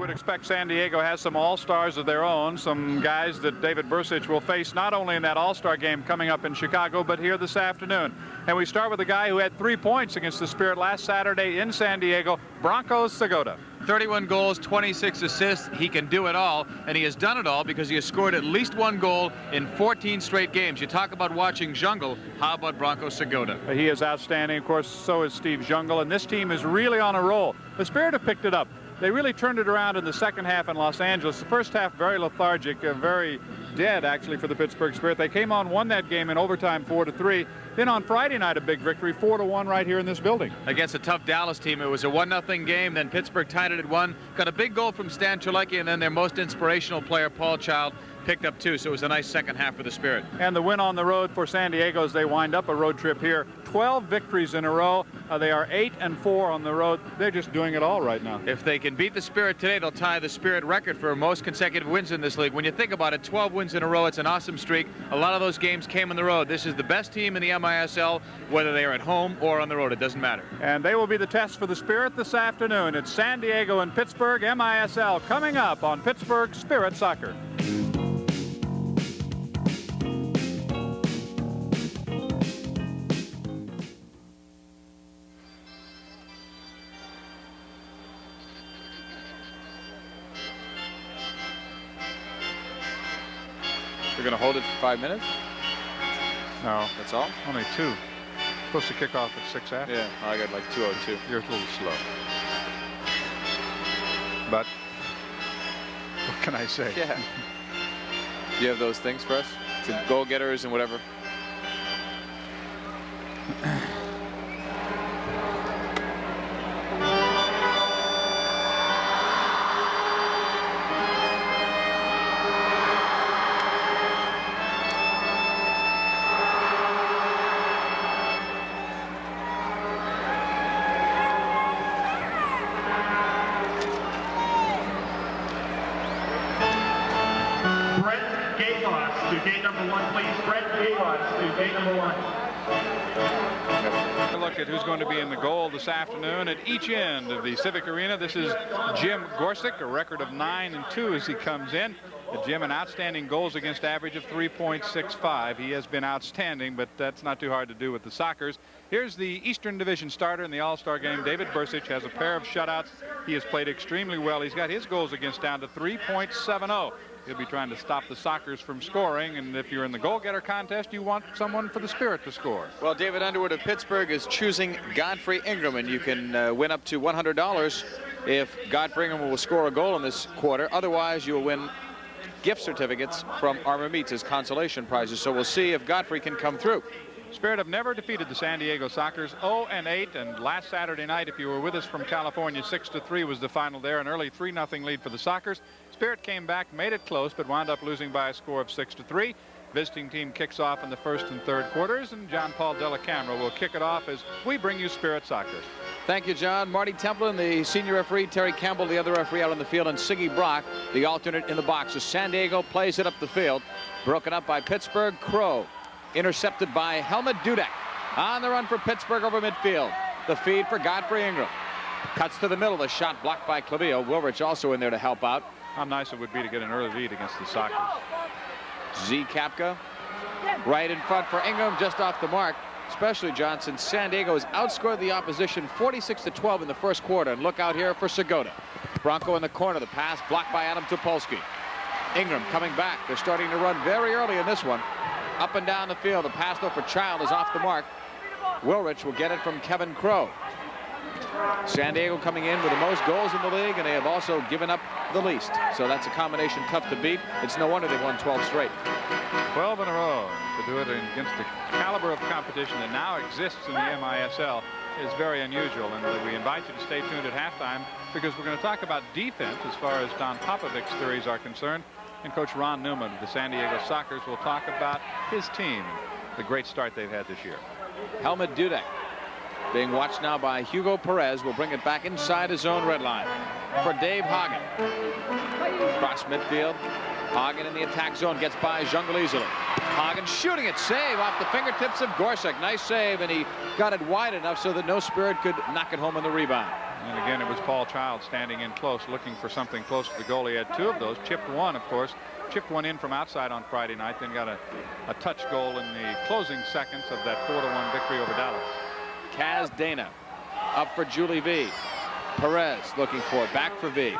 would expect San Diego has some all-stars of their own, some guys that David Bursich will face not only in that all-star game coming up in Chicago, but here this afternoon. And we start with a guy who had 3 points against the Spirit last Saturday in San Diego, Branko Segota. 31 goals, 26 assists. He can do it all, and he has done it all because he has scored at least 1 goal in 14 straight games. You talk about watching jungle. How about Branko Segota? He is outstanding. Of course, so is Steve Jungle, and this team is really on a roll. The Spirit have picked it up. They really turned it around in the second half in Los Angeles. The first half very lethargic, very dead actually for the Pittsburgh Spirit. They came on, won that game in overtime 4-3. Then on Friday night a big victory 4-1 right here in this building. Against a tough Dallas team. It was a 1-0 game. Then Pittsburgh tied it at 1. Got a big goal from Stan Chorlecki, and then their most inspirational player, Paul Child, picked up 2. So it was a nice second half for the Spirit. And the win on the road for San Diego as they wind up a road trip here. 12 victories in a row. They are 8-4 on the road. They're just doing it all right now. If they can beat the Spirit today, they'll tie the Spirit record for most consecutive wins in this league. When you think about it, 12 wins in a row, it's an awesome streak. A lot of those games came on the road. This is the best team in the MISL, whether they are at home or on the road. It doesn't matter. And they will be the test for the Spirit this afternoon. It's San Diego and Pittsburgh, MISL, coming up on Pittsburgh Spirit Soccer. We're going to hold it for 5 minutes? No. That's all? Only 2. Supposed to kick off at 6 after. Yeah, I got like 2:02. You're a little slow. But what can I say? Yeah. Do you have those things for us? To goal-getters and whatever? Look at who's going to be in the goal this afternoon at each end of the Civic Arena. This is Jim Gorsick, a record of 9-2 as he comes in. Jim, an outstanding goals against average of 3.65. He has been outstanding, but that's not too hard to do with the Sockers. Here's the Eastern Division starter in the All-Star game. David Bursich has a pair of shutouts. He has played extremely well. He's got his goals against down to 3.70. He'll be trying to stop the Sockers from scoring, and if you're in the goal-getter contest, you want someone for the Spirit to score. Well, David Underwood of Pittsburgh is choosing Godfrey Ingram, and you can win up to $100 if Godfrey Ingram will score a goal in this quarter. Otherwise, you'll win gift certificates from Armor Meats as consolation prizes. So we'll see if Godfrey can come through. Spirit have never defeated the San Diego Sockers, 0-8, and last Saturday night, if you were with us from California, 6-3 was the final there, an early 3-0 lead for the Sockers. Spirit came back, made it close, but wound up losing by a score of 6-3. Visiting team kicks off in the first and third quarters, and John Paul Della Camera will kick it off as we bring you Spirit Soccer. Thank you, John. Marty Templin, the senior referee, Terry Campbell, the other referee out on the field, and Siggy Brock, the alternate in the box. As San Diego plays it up the field, broken up by Pittsburgh. Crow intercepted by Helmut Dudek. On the run for Pittsburgh over midfield. The feed for Godfrey Ingram. Cuts to the middle. The shot blocked by Clavillo. Wilrich also in there to help out. How nice it would be to get an early lead against the Sockers. Z. Kapka right in front for Ingram, just off the mark. Especially, Johnson, San Diego has outscored the opposition 46-12 in the first quarter. And look out here for Segota. Branko in the corner. The pass blocked by Adam Topolsky. Ingram coming back. They're starting to run very early in this one. Up and down the field. The pass, though, for Child is off the mark. Wilrich will get it from Kevin Crow. San Diego coming in with the most goals in the league, and they have also given up the least. So that's a combination tough to beat. It's no wonder they won 12 straight. 12 in a row. To do it against the caliber of competition that now exists in the MISL is very unusual. And we invite you to stay tuned at halftime because we're going to talk about defense as far as Don Popovic's theories are concerned. And Coach Ron Newman of the San Diego Sockers will talk about his team, the great start they've had this year. Helmut Dudek being watched now by Hugo Perez. Will bring it back inside his own red line for Dave Hagen. Cross midfield. Hagen in the attack zone gets by Jungle easily. Hagen shooting it, save off the fingertips of Gorsick. Nice save, and he got it wide enough so that no Spirit could knock it home on the rebound. And again, it was Paul Child standing in close, looking for something close to the goal. He had 2 of those. Chipped one, of course. Chipped one in from outside on Friday night, then got a touch goal in the closing seconds of that 4-1 victory over Dallas. Kaz Dana up for Julie V. Perez looking for it. Back for V.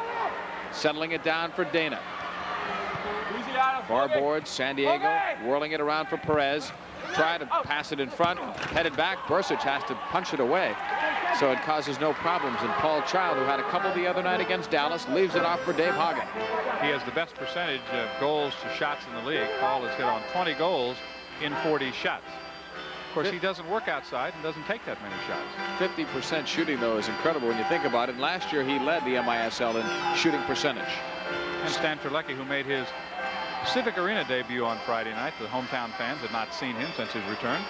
Settling it down for Dana. Far board, San Diego whirling it around for Perez. Try to pass it in front, headed back. Bursic has to punch it away, so it causes no problems. And Paul Child, who had a couple the other night against Dallas, leaves it off for Dave Hagen. He has the best percentage of goals to shots in the league. Paul has hit on 20 goals in 40 shots. Of course, he doesn't work outside and doesn't take that many shots. 50% shooting, though, is incredible when you think about it. And last year, he led the MISL in shooting percentage. And Stan Terlecki, who made his Civic Arena debut on Friday night. The hometown fans had not seen him since his return.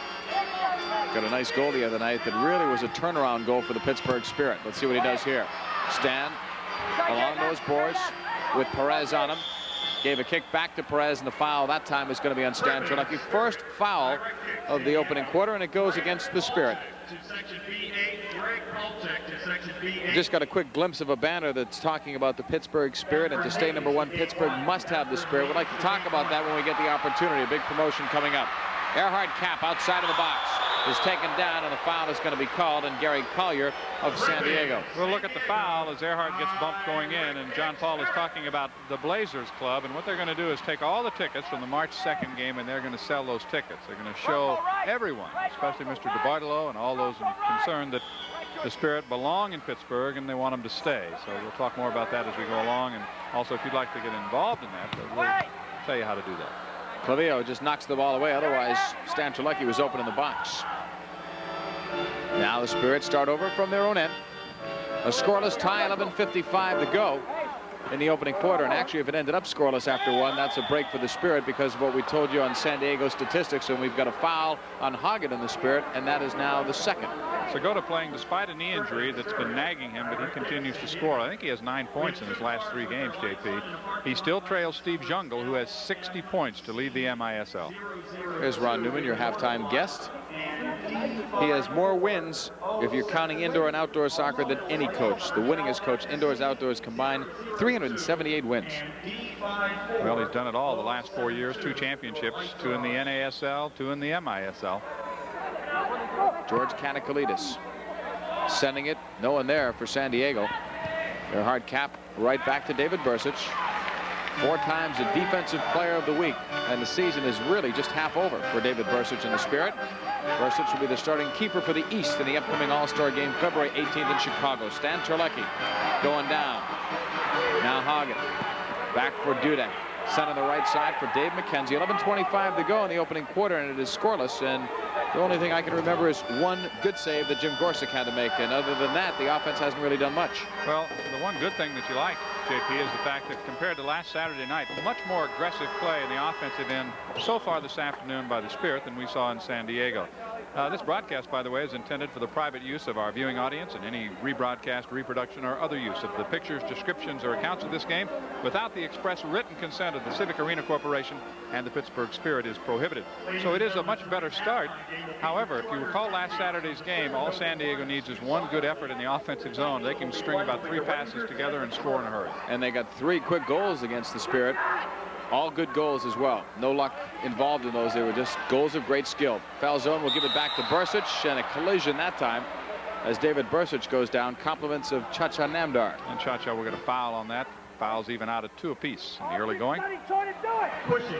Got a nice goal the other night that really was a turnaround goal for the Pittsburgh Spirit. Let's see what he does here. Stan along those boards with Perez on him. Gave a kick back to Perez, and the foul that time is going to be on Stan Terlecki. First foul of the opening quarter, and it goes against the Spirit. Just got a quick glimpse of a banner that's talking about the Pittsburgh Spirit, and to stay #1, Pittsburgh must have the Spirit. We'd like to talk about that when we get the opportunity. A big promotion coming up. Earhart Cap outside of the box is taken down, and the foul is going to be called on Gary Collier of San Diego. We'll look at the foul as Earhart gets bumped going in, and John Paul is talking about the Blazers Club, and what they're going to do is take all the tickets from the March 2nd game, and they're going to sell those tickets. They're going to show everyone, especially Mr. DeBartolo and all those concerned, that the Spirit belong in Pittsburgh and they want them to stay. So we'll talk more about that as we go along, and also if you'd like to get involved in that, we'll tell you how to do that. Clavillo just knocks the ball away. Otherwise, Stan Terlecki was open in the box. Now the Spirit start over from their own end. A scoreless tie, 11:55 to go in the opening quarter. And actually, if it ended up scoreless after 1, that's a break for the Spirit because of what we told you on San Diego statistics. And we've got a foul on Hagen in the Spirit, and that is now the second. Segota playing despite a knee injury that's been nagging him, but he continues to score. I think he has 9 points in his last 3 games, JP. He still trails Steve Jungle, who has 60 points to lead the MISL. Here's Ron Newman, your halftime guest. He has more wins, if you're counting indoor and outdoor soccer, than any coach. The winningest coach, indoors, outdoors combined, 378 wins. Well, he's done it all the last 4 years. 2 championships, 2 in the NASL, 2 in the MISL. George Kanakalidis sending it. No one there for San Diego. Their hard cap right back to David Bursic. 4 times the defensive player of the week. And the season is really just half over for David Bursic and the Spirit. Bursic will be the starting keeper for the East in the upcoming All-Star game February 18th in Chicago. Stan Terlecki going down. Now Hagen. Back for Dudek. Sent on the right side for Dave McKenzie. 11:25 to go in the opening quarter, and it is scoreless. And the only thing I can remember is 1 good save that Jim Gorsuch had to make. And other than that, the offense hasn't really done much. Well, the one good thing that you like, JP, is the fact that compared to last Saturday night, much more aggressive play in the offensive end so far this afternoon by the Spirit than we saw in San Diego. This broadcast, by the way, is intended for the private use of our viewing audience, and any rebroadcast, reproduction, or other use of the pictures, descriptions, or accounts of this game without the express written consent of the Civic Arena Corporation and the Pittsburgh Spirit is prohibited. So it is a much better start. However, if you recall last Saturday's game, all San Diego needs is 1 good effort in the offensive zone. They can string about 3 passes together and score in a hurry. And they got 3 quick goals against the Spirit. All good goals as well. No luck involved in those. They were just goals of great skill. Falzone will give it back to Bursic, and a collision that time as David Bursic goes down. Compliments of Chacha Namdar. And Chacha will get a foul on that. Fouls even out at 2 apiece in the early going.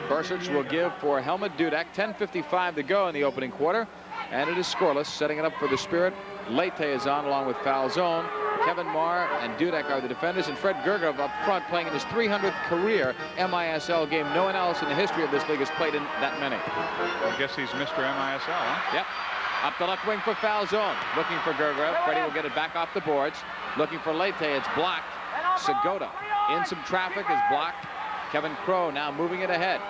Bursic will give for Helmut Dudek. 10:55 to go in the opening quarter, and it is scoreless. Setting it up for the Spirit. Leite is on along with Falzone. Kevin Marr and Dudek are the defenders, and Fred Gergov up front playing in his 300th career MISL game. No one else in the history of this league has played in that many. I guess he's Mr. MISL, huh? Yep. Up the left wing for Falzone. Looking for Gergov. Freddie will get it back off the boards. Looking for Leite. It's blocked. Segota in some traffic is blocked. Kevin Crow now moving it ahead.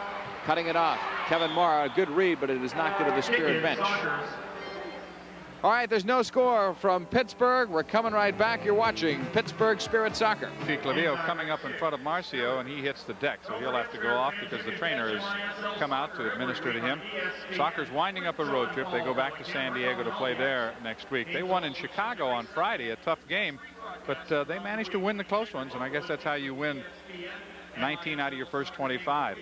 Cutting it off. Kevin Marr, a good read, but it is knocked into the Spirit bench. All right, there's no score from Pittsburgh. We're coming right back. You're watching Pittsburgh Spirit Soccer. See Clavillo coming up in front of Marcio, and he hits the deck, so he'll have to go off because the trainer has come out to administer to him. Soccer's winding up a road trip. They go back to San Diego to play there next week. They won in Chicago on Friday, a tough game. But they managed to win the close ones, and I guess that's how you win 19 out of your first 25.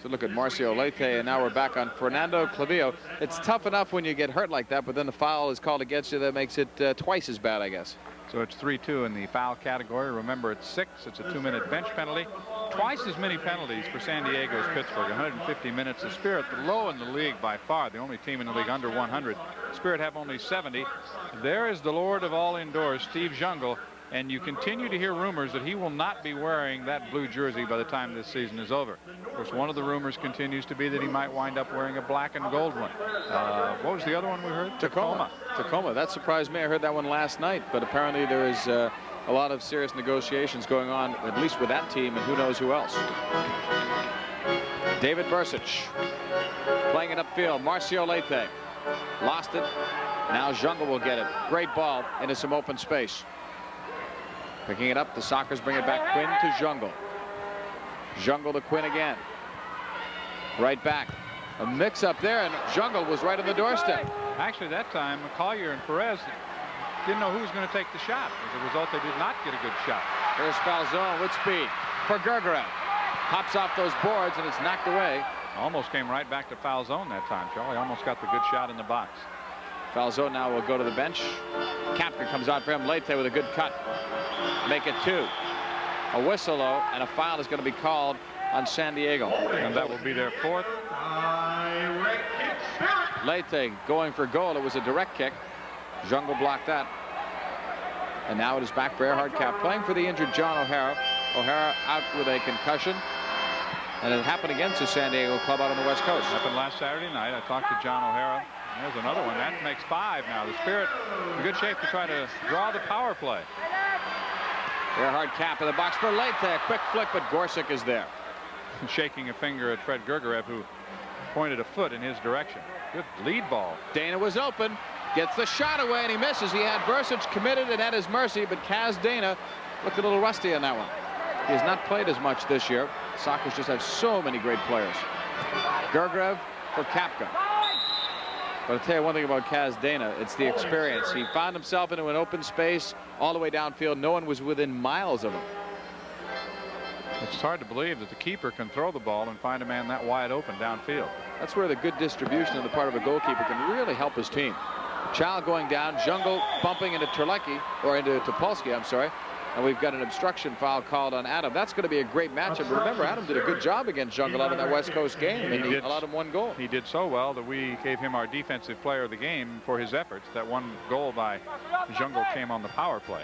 So look at Marcio Leite, and now we're back on Fernando Clavillo. It's tough enough when you get hurt like that, but then the foul is called against you. That makes it twice as bad, I guess. So it's 3-2 in the foul category. Remember, it's 6. It's a 2-minute bench penalty. Twice as many penalties for San Diego as Pittsburgh. 150 minutes. The Spirit, low in the league by far. The only team in the league under 100. Spirit have only 70. There is the Lord of all indoors, Steve Jungle. And you continue to hear rumors that he will not be wearing that blue jersey by the time this season is over. Of course, one of the rumors continues to be that he might wind up wearing a black and gold one. What was the other one we heard? Tacoma. That surprised me. I heard that one last night, but apparently there is a lot of serious negotiations going on, at least with that team, and who knows who else. David Bursic playing it upfield. Marcio Leite lost it. Now Jungle will get it. Great ball into some open space. Picking it up, the Sockers bring it back. Quinn to Jungle. Jungle to Quinn again. Right back. A mix up there, and Jungle was right on the doorstep. Actually, that time, Collier and Perez didn't know who was going to take the shot. As a result, they did not get a good shot. Here's Falzone with speed for Gergerev. Hops off those boards, and it's knocked away. Almost came right back to foul zone that time, Charlie. Almost got the good shot in the box. Falzone now will go to the bench. Kapka comes out for him. Leite with a good cut. Make it 2. A whistle, though, and a foul is going to be called on San Diego. And that will be their 4th. Leite going for goal. It was a direct kick. Jungle blocked that. And now it is back for Erhard Kapp, playing for the injured John O'Hara. O'Hara out with a concussion. And it happened against the San Diego club out on the West Coast. Happened last Saturday night. I talked to John O'Hara. There's another one. That makes 5 now. The Spirit in good shape to try to draw the power play. Erhard Kapp in the box for Leite. A quick flick, but Gorsuch is there. Shaking a finger at Fred Gergerev, who pointed a foot in his direction. Good lead ball. Dana was open. Gets the shot away, and he misses. He had Bursic committed and at his mercy, but Kaz Dana looked a little rusty on that one. He has not played as much this year. Sockers just have so many great players. Gergerev for Kapka. But I'll tell you one thing about Kaz Dana, it's the experience. He found himself into an open space all the way downfield. No one was within miles of him. It's hard to believe that the keeper can throw the ball and find a man that wide open downfield. That's where the good distribution on the part of a goalkeeper can really help his team. Child going down, Jungle bumping into Terlecki, or into Topolsky, I'm sorry. And we've got an obstruction foul called on Adam. That's going to be a great matchup. But remember, Adam did a good job against Jungle out in that West Coast game, and he allowed him 1 goal. He did so well that we gave him our defensive player of the game for his efforts. That 1 goal by Jungle came on the power play.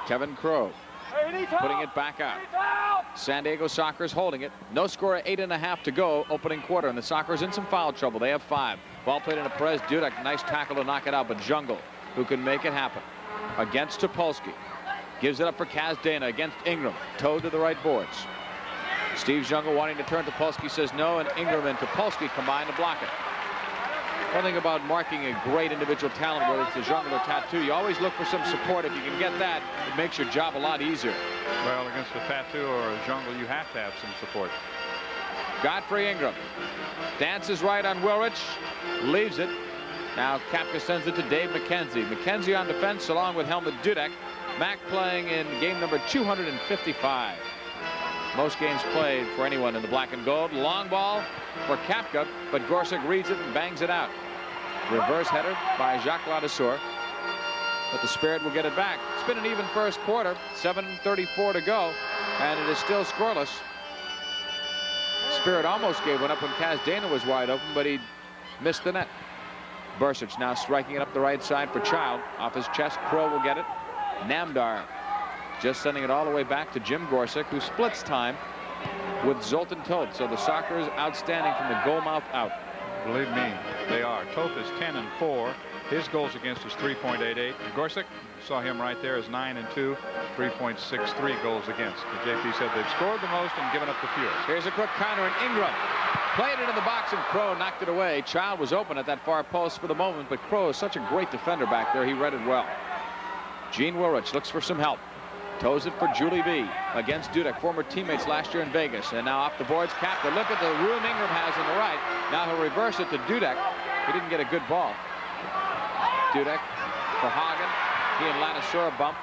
Kevin Crowe putting it back out. San Diego Sockers holding it. No score at 8.5 to go, opening quarter, and the Sockers in some foul trouble. They have 5. Ball played into Perez. Dudek, nice tackle to knock it out, but Jungle, who can make it happen against Topolsky. Gives it up for Kaz Dana against Ingram. Toe to the right boards. Steve Jungle wanting to turn. Topolsky says no, and Ingram and Topolsky combine to block it. One thing about marking a great individual talent, whether it's a Jungle or Tattoo, you always look for some support. If you can get that, it makes your job a lot easier. Well, against a Tattoo or a Jungle, you have to have some support. Godfrey Ingram dances right on Wilrich, leaves it. Now Kapka sends it to Dave McKenzie. McKenzie on defense along with Helmut Dudek. Mac playing in game number 255. Most games played for anyone in the black and gold. Long ball for Kapka, but Gorsuch reads it and bangs it out. Reverse header by Jacques Ladesseur. But the Spirit will get it back. It's been an even first quarter. 7:34 to go, and it is still scoreless. Spirit almost gave one up when Kaz Dana was wide open, but he missed the net. Bursic now striking it up the right side for Child. Off his chest, Crow will get it. Namdar just sending it all the way back to Jim Gorsuch, who splits time with Zoltan Toth. So the Sockers outstanding from the goal mouth out. Believe me, they are. Toth is 10-4. His goals against is 3.88. Gorsuch, saw him right there, is 9-2, 3.63 goals against. The JP said they've scored the most and given up the fewest. Here's a quick counter, and Ingram played it in the box, and Crow knocked it away. Child was open at that far post for the moment, but Crow is such a great defender back there. He read it well. Gene Wilrich looks for some help. Toes it for Julie V against Dudek, former teammates last year in Vegas. And now off the boards, Kapka. Look at the room Ingram has on the right. Now he'll reverse it to Dudek. He didn't get a good ball. Dudek for Hagen. He and Ladesseur bump.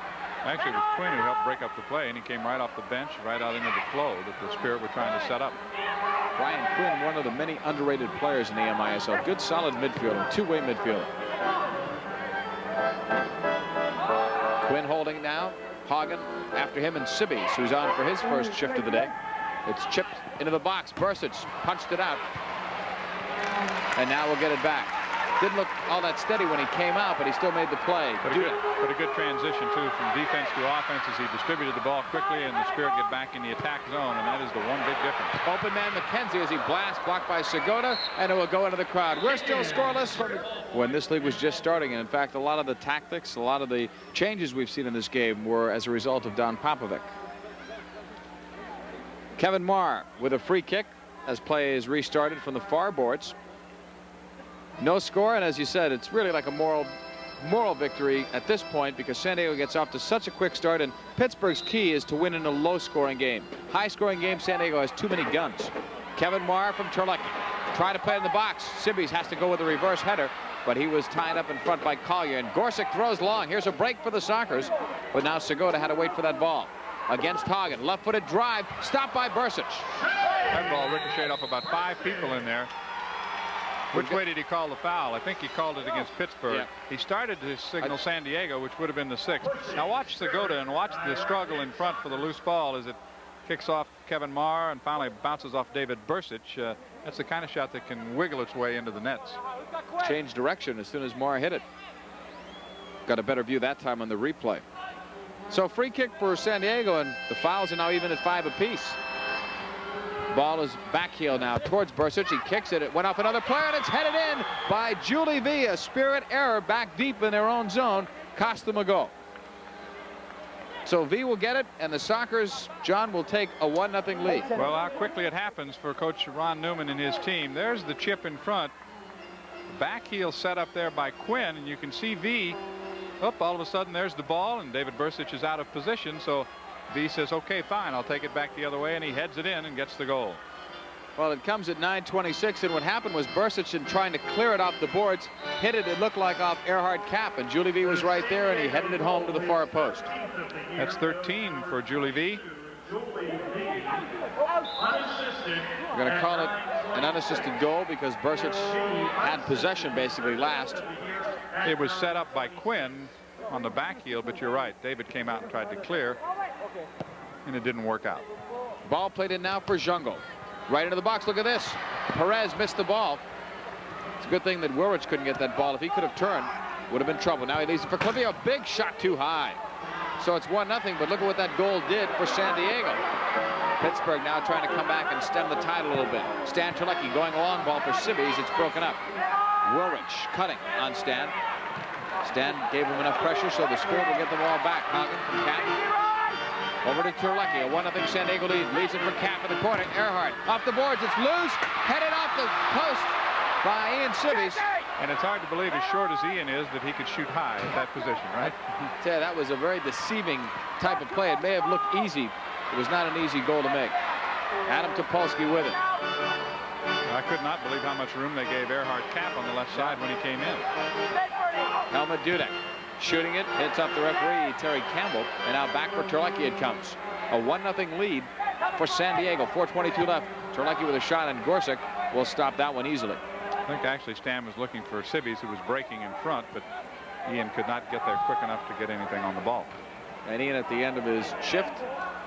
Actually, it was Quinn who helped break up the play, and he came right off the bench, right out into the flow that the Spirit were trying to set up. Brian Quinn, one of the many underrated players in the MISL. Good, solid midfielder, two-way midfielder. Quinn holding now. Hagen after him, and Sibbies, who's on for his first shift of the day. It's chipped into the box. Bursic punched it out. And now we'll get it back. Didn't look all that steady when he came out, but he still made the play. But a good transition, too, from defense to offense as he distributed the ball quickly, and the Spirit get back in the attack zone, and that is the one big difference. Open man McKenzie as he blasts, blocked by Segota, and it will go into the crowd. We're still scoreless when this league was just starting, and in fact, a lot of the tactics, a lot of the changes we've seen in this game were as a result of Don Popovic. Kevin Marr with a free kick as play is restarted from the far boards. No score, and as you said, it's really like a moral victory at this point because San Diego gets off to such a quick start, and Pittsburgh's key is to win in a low-scoring game. High-scoring game, San Diego has too many guns. Kevin Marr from Terlecki. Try to play in the box. Sibbies has to go with a reverse header, but he was tied up in front by Collier, and Gorsic throws long. Here's a break for the Sockers, but now Segota had to wait for that ball. Against Hagen, left-footed drive, stopped by Bursic. That ball ricocheted off about 5 people in there. Which way did he call the foul? I think he called it against Pittsburgh. Yeah. He started to signal San Diego, which would have been the 6th. Now watch Segota and watch the struggle in front for the loose ball as it kicks off Kevin Marr and finally bounces off David Bursic. That's the kind of shot that can wiggle its way into the nets. Changed direction as soon as Marr hit it. Got a better view that time on the replay. So free kick for San Diego, and the fouls are now even at 5 apiece. Ball is backheel now towards Bursic. He kicks it. It went off another player, and it's headed in by Julie V. A Spirit error back deep in their own zone. Cost them a goal. So V will get it, and the Sockers, John, will take a 1-0 lead. Well, how quickly it happens for Coach Ron Newman and his team. There's the chip in front. Back heel set up there by Quinn, and you can see V. All of a sudden, there's the ball, and David Bursic is out of position. So V says, okay, fine, I'll take it back the other way, and he heads it in and gets the goal. Well, it comes at 9:26, and what happened was Bursic, in trying to clear it off the boards, hit it. It looked like off Earhart Cap, and Julie V was right there, and he headed it home to the far post. That's 13 for Julie V. We're going to call it an unassisted goal because Bursic had possession basically last. It was set up by Quinn on the back heel, but you're right. David came out and tried to clear, and it didn't work out. Ball played in now for Jungle. Right into the box. Look at this. Perez missed the ball. It's a good thing that Wilrich couldn't get that ball. If he could have turned, would have been trouble. Now he leaves it for Clivio. Big shot too high. So it's 1-0, but look at what that goal did for San Diego. Pittsburgh now trying to come back and stem the tide a little bit. Stan Terlecki going a long ball for Sibbies. It's broken up. Wilrich cutting on Stan. Stan gave him enough pressure, so the Spirit will get the ball back. Hagen from Cap. Over to Terlecki. A 1-0 San Diego lead. Leads it for Cap in the corner. Earhart off the boards. It's loose. Headed off the post by Ian Sibbies. And it's hard to believe, as short as Ian is, that he could shoot high at that position, right? Yeah, that was a very deceiving type of play. It may have looked easy. It was not an easy goal to make. Adam Topolsky with it. I could not believe how much room they gave Earhart Cap on the left side when he came in. Helmut Dudek shooting it, hits up the referee, Terry Campbell, and now back for Terlecki it comes. A 1-0 lead for San Diego. 4:22 left. Terlecki with a shot, and Gorsic will stop that one easily. I think actually Stan was looking for Sibbies, who was breaking in front, but Ian could not get there quick enough to get anything on the ball. And Ian, at the end of his shift,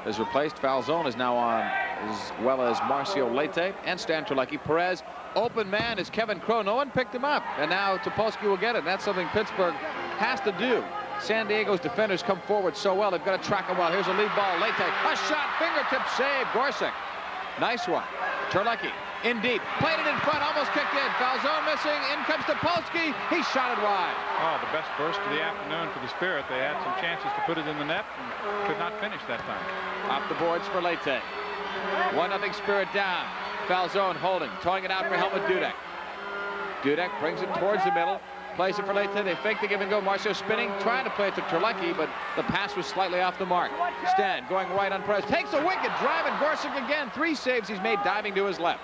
is replaced. Falzone is now on, as well as Marcio Leite and Stan Terlecki. Perez, open man, is Kevin Crow. No one picked him up, and now Topolsky will get it. That's something Pittsburgh has to do. San Diego's defenders come forward so well. They've got to track him well. Here's a lead ball. Leite, a shot, fingertip save. Gorsic, nice one. Terlecki in deep, played it in front, almost kicked in. Falzone missing. In comes Topolsky. He shot it wide. Oh, the best burst of the afternoon for the Spirit. They had some chances to put it in the net and could not finish that time. Off the boards for Leite. 1-0 Spirit down. Falzone holding, towing it out for Helmut Dudek. Dudek brings it towards the middle. Plays it for Leite. They fake the give and go. Marcio spinning, trying to play it to Terlecki, but the pass was slightly off the mark. Stan going right on Perez. Takes a wicked drive, and Gorsic again. 3 saves he's made diving to his left.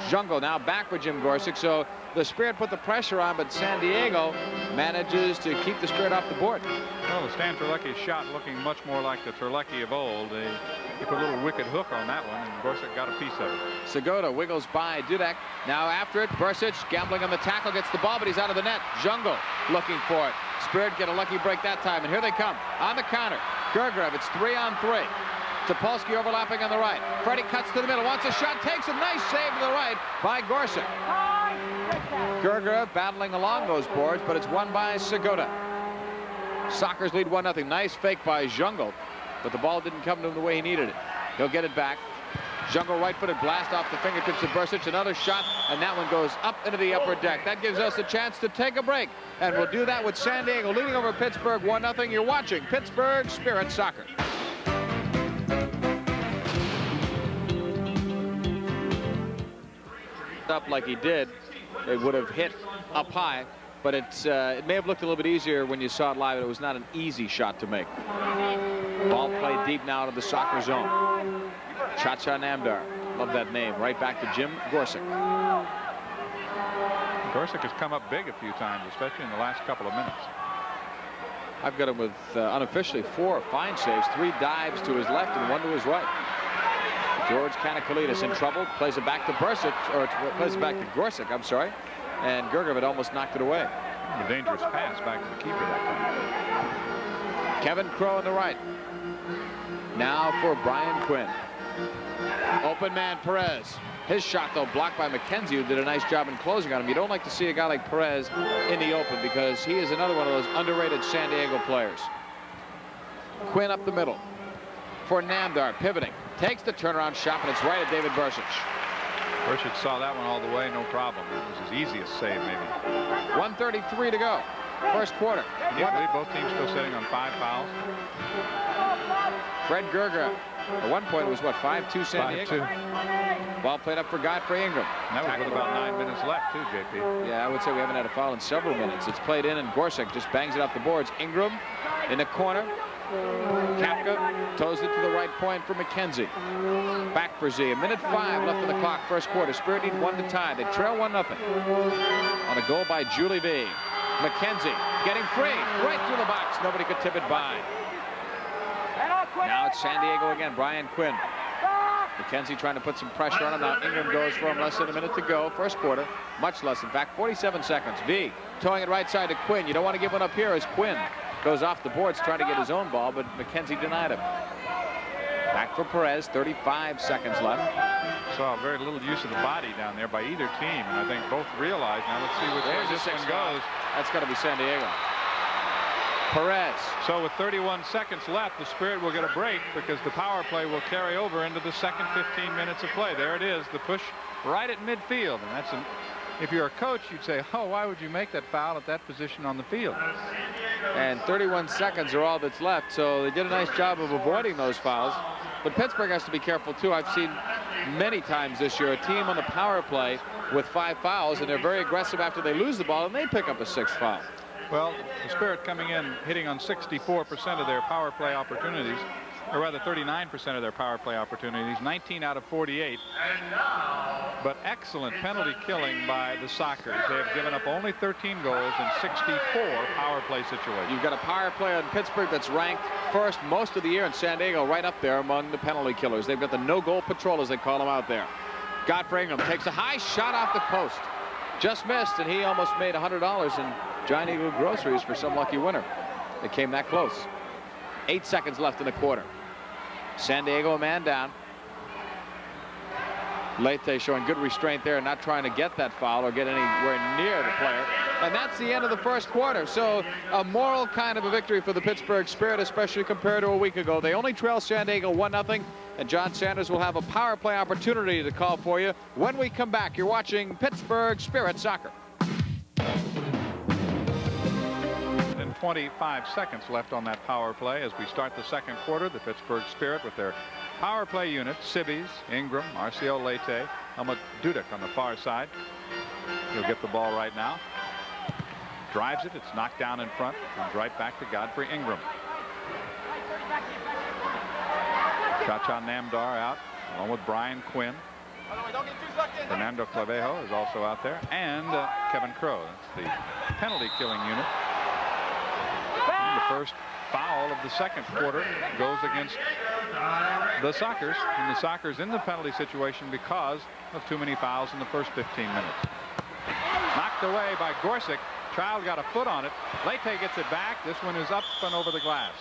Jungle now back for Jim Gorsuch. So the Spirit put the pressure on, but San Diego manages to keep the Spirit off the board. Well, the Stan Terlecki shot looking much more like the Terlecki of old. He put a little wicked hook on that one, and Gorsuch got a piece of it. Segota wiggles by Dudek. Now after it, Bursic gambling on the tackle, gets the ball, but he's out of the net. Jungle looking for it. Spirit get a lucky break that time, and here they come on the counter. Gergiev, it's 3-on-3. Topolsky overlapping on the right. Freddie cuts to the middle, wants a shot, takes a nice save to the right by Gorsuch. Gergiev battling along those boards, but it's won by Segota. Sockers lead 1-0. Nice fake by Jungle, but the ball didn't come to him the way he needed it. He'll get it back. Jungle right-footed blast off the fingertips of Bursic. Another shot, and that one goes up into the upper deck. That gives us a chance to take a break, and we'll do that with San Diego leading over Pittsburgh 1-0. You're watching Pittsburgh Spirit Soccer. Up like he did, it would have hit up high, but it may have looked a little bit easier when you saw it live. It was not an easy shot to make. Ball played deep now to the soccer zone. Chacha Namdar, love that name. Right back to Jim Gorsuch. Gorsuch has come up big a few times, especially in the last couple of minutes. I've got him with unofficially 4 fine saves, 3 dives to his left and 1 to his right. George Kanakalides in trouble, plays it back to Bursic, or plays it back to Gorsuch, I'm sorry, and Gergiev had almost knocked it away. A dangerous pass back to the keeper that time. Kevin Crowe on the right. Now for Brian Quinn. Open man Perez. His shot, though, blocked by McKenzie, who did a nice job in closing on him. You don't like to see a guy like Perez in the open because he is another one of those underrated San Diego players. Quinn up the middle for Namdar, pivoting. Takes the turnaround shot, and it's right at David Bursic. Bursic saw that one all the way, no problem. It was his easiest save, maybe. 1:33 to go. First quarter. Can you believe both teams still sitting on 5 fouls? Fred Gergiev. At one point, it was, what, 5-2 San Diego? 5-2. Ball played up for Godfrey Ingram. And that was with about 9 minutes left, too, JP. Yeah, I would say we haven't had a foul in several minutes. It's played in, and Gorsuch just bangs it off the boards. Ingram in the corner. Kapka toes it to the right point for McKenzie. Back for Z. 1:05 left on the clock, first quarter. Spirit need 1 to tie. They trail 1-0 on a goal by Julie V. McKenzie getting free right through the box. Nobody could tip it by. Now it's San Diego again. Brian Quinn. McKenzie trying to put some pressure on him. Now Ingram goes for him. Less than a minute to go. First quarter. Much less, in fact. 47 seconds. V towing it right side to Quinn. You don't want to give one up here as Quinn goes off the boards trying to get his own ball, but McKenzie denied him. Back for Perez. 35 seconds left. Saw very little use of the body down there by either team, and I think both realize. Now let's see which way this one goes. That's got to be San Diego. Perez. So with 31 seconds left, the Spirit will get a break because the power play will carry over into the second 15 minutes of play. There it is, the push right at midfield, and that's if you're a coach, you'd say, oh, why would you make that foul at that position on the field? And 31 seconds are all that's left, so they did a nice job of avoiding those fouls. But Pittsburgh has to be careful, too. I've seen many times this year a team on the power play with 5 fouls, and they're very aggressive after they lose the ball, and they pick up a 6th foul. Well, the Spirit coming in, hitting on 64% of their power play opportunities, or rather 39% of their power play opportunities, 19 out of 48. But excellent penalty killing by the Sockers. They have given up only 13 goals in 64 power play situations. You've got a power play in Pittsburgh that's ranked first most of the year, and San Diego right up there among the penalty killers. They've got the no-goal patrol, as they call them out there. Godfrey Ingram takes a high shot off the post. Just missed, and he almost made $100 in Giant Eagle groceries for some lucky winner. It came that close. 8 seconds left in the quarter. San Diego a man down. Leite showing good restraint there, not trying to get that foul or get anywhere near the player. And that's the end of the first quarter. So a moral kind of a victory for the Pittsburgh Spirit, especially compared to a week ago. They only trail San Diego 1-0, and John Sanders will have a power play opportunity to call for you when we come back. You're watching Pittsburgh Spirit Soccer. 25 seconds left on that power play as we start the second quarter. The Pittsburgh Spirit with their power play unit, Sibbies, Ingram, Marcio Leite, Helmut Dudek on the far side. He'll get the ball right now. Drives it. It's knocked down in front. Comes right back to Godfrey Ingram. Chacha Namdar out along with Brian Quinn. Fernando Clavejo is also out there, and Kevin Crow. That's the penalty killing unit. And the first foul of the second quarter goes against the Sockers, and the Sockers in the penalty situation because of too many fouls in the first 15 minutes. Knocked away by Gorsick. Child got a foot on it. Leite gets it back. This one is up and over the glass.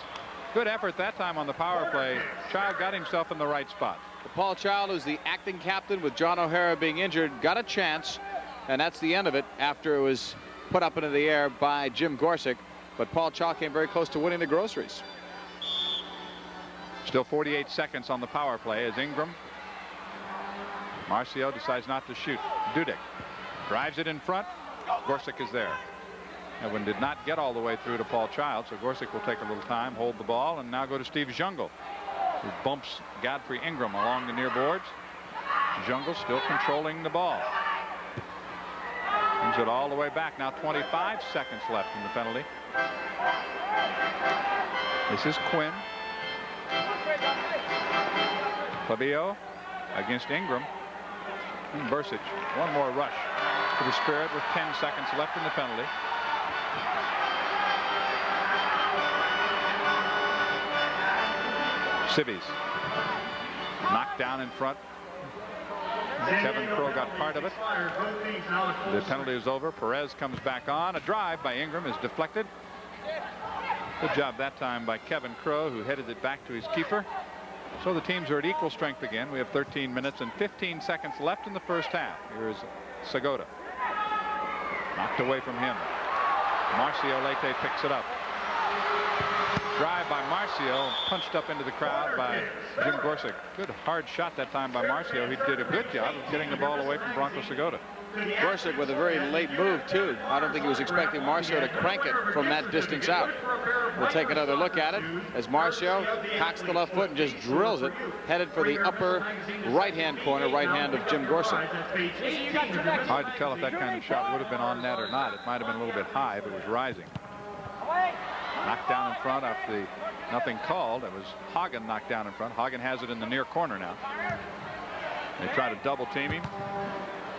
Good effort that time on the power play. Child got himself in the right spot. Paul Child, who's the acting captain with John O'Hara being injured, got a chance, and that's the end of it after it was put up into the air by Jim Gorsick. But Paul Child came very close to winning the groceries. Still 48 seconds on the power play as Ingram. Marcio decides not to shoot. Dudek drives it in front. Gorsick is there. That one did not get all the way through to Paul Child, so Gorsick will take a little time, hold the ball, and now go to Steve Jungle, who bumps Godfrey Ingram along the near boards. Jungle still controlling the ball. Brings it all the way back. Now 25 seconds left in the penalty. This is Quinn. Clavejo against Ingram. And Bursic. One more rush to the Spirit with 10 seconds left in the penalty. Civvies knocked down in front. Kevin Crow got part of it. The penalty is over. Perez comes back on. A drive by Ingram is deflected. Good job that time by Kevin Crow, who headed it back to his keeper. So the teams are at equal strength again. We have 13 minutes and 15 seconds left in the first half. Here is Segota. Knocked away from him. Marcio Leite picks it up. Drive by Marcio, punched up into the crowd by Jim Gorsick. Good hard shot that time by Marcio. He did a good job of getting the ball away from Bronco Segota. Gorsick with a very late move too. I don't think he was expecting Marcio to crank it from that distance out. We'll take another look at it as Marcio cocks the left foot and just drills it, headed for the upper right-hand corner, right hand of Jim Gorsick. Hard to tell if that kind of shot would have been on net or not. It might have been a little bit high if it was rising. Knocked down in front after the nothing called. It was Hagen knocked down in front. Hagen has it in the near corner now. They try to double team him.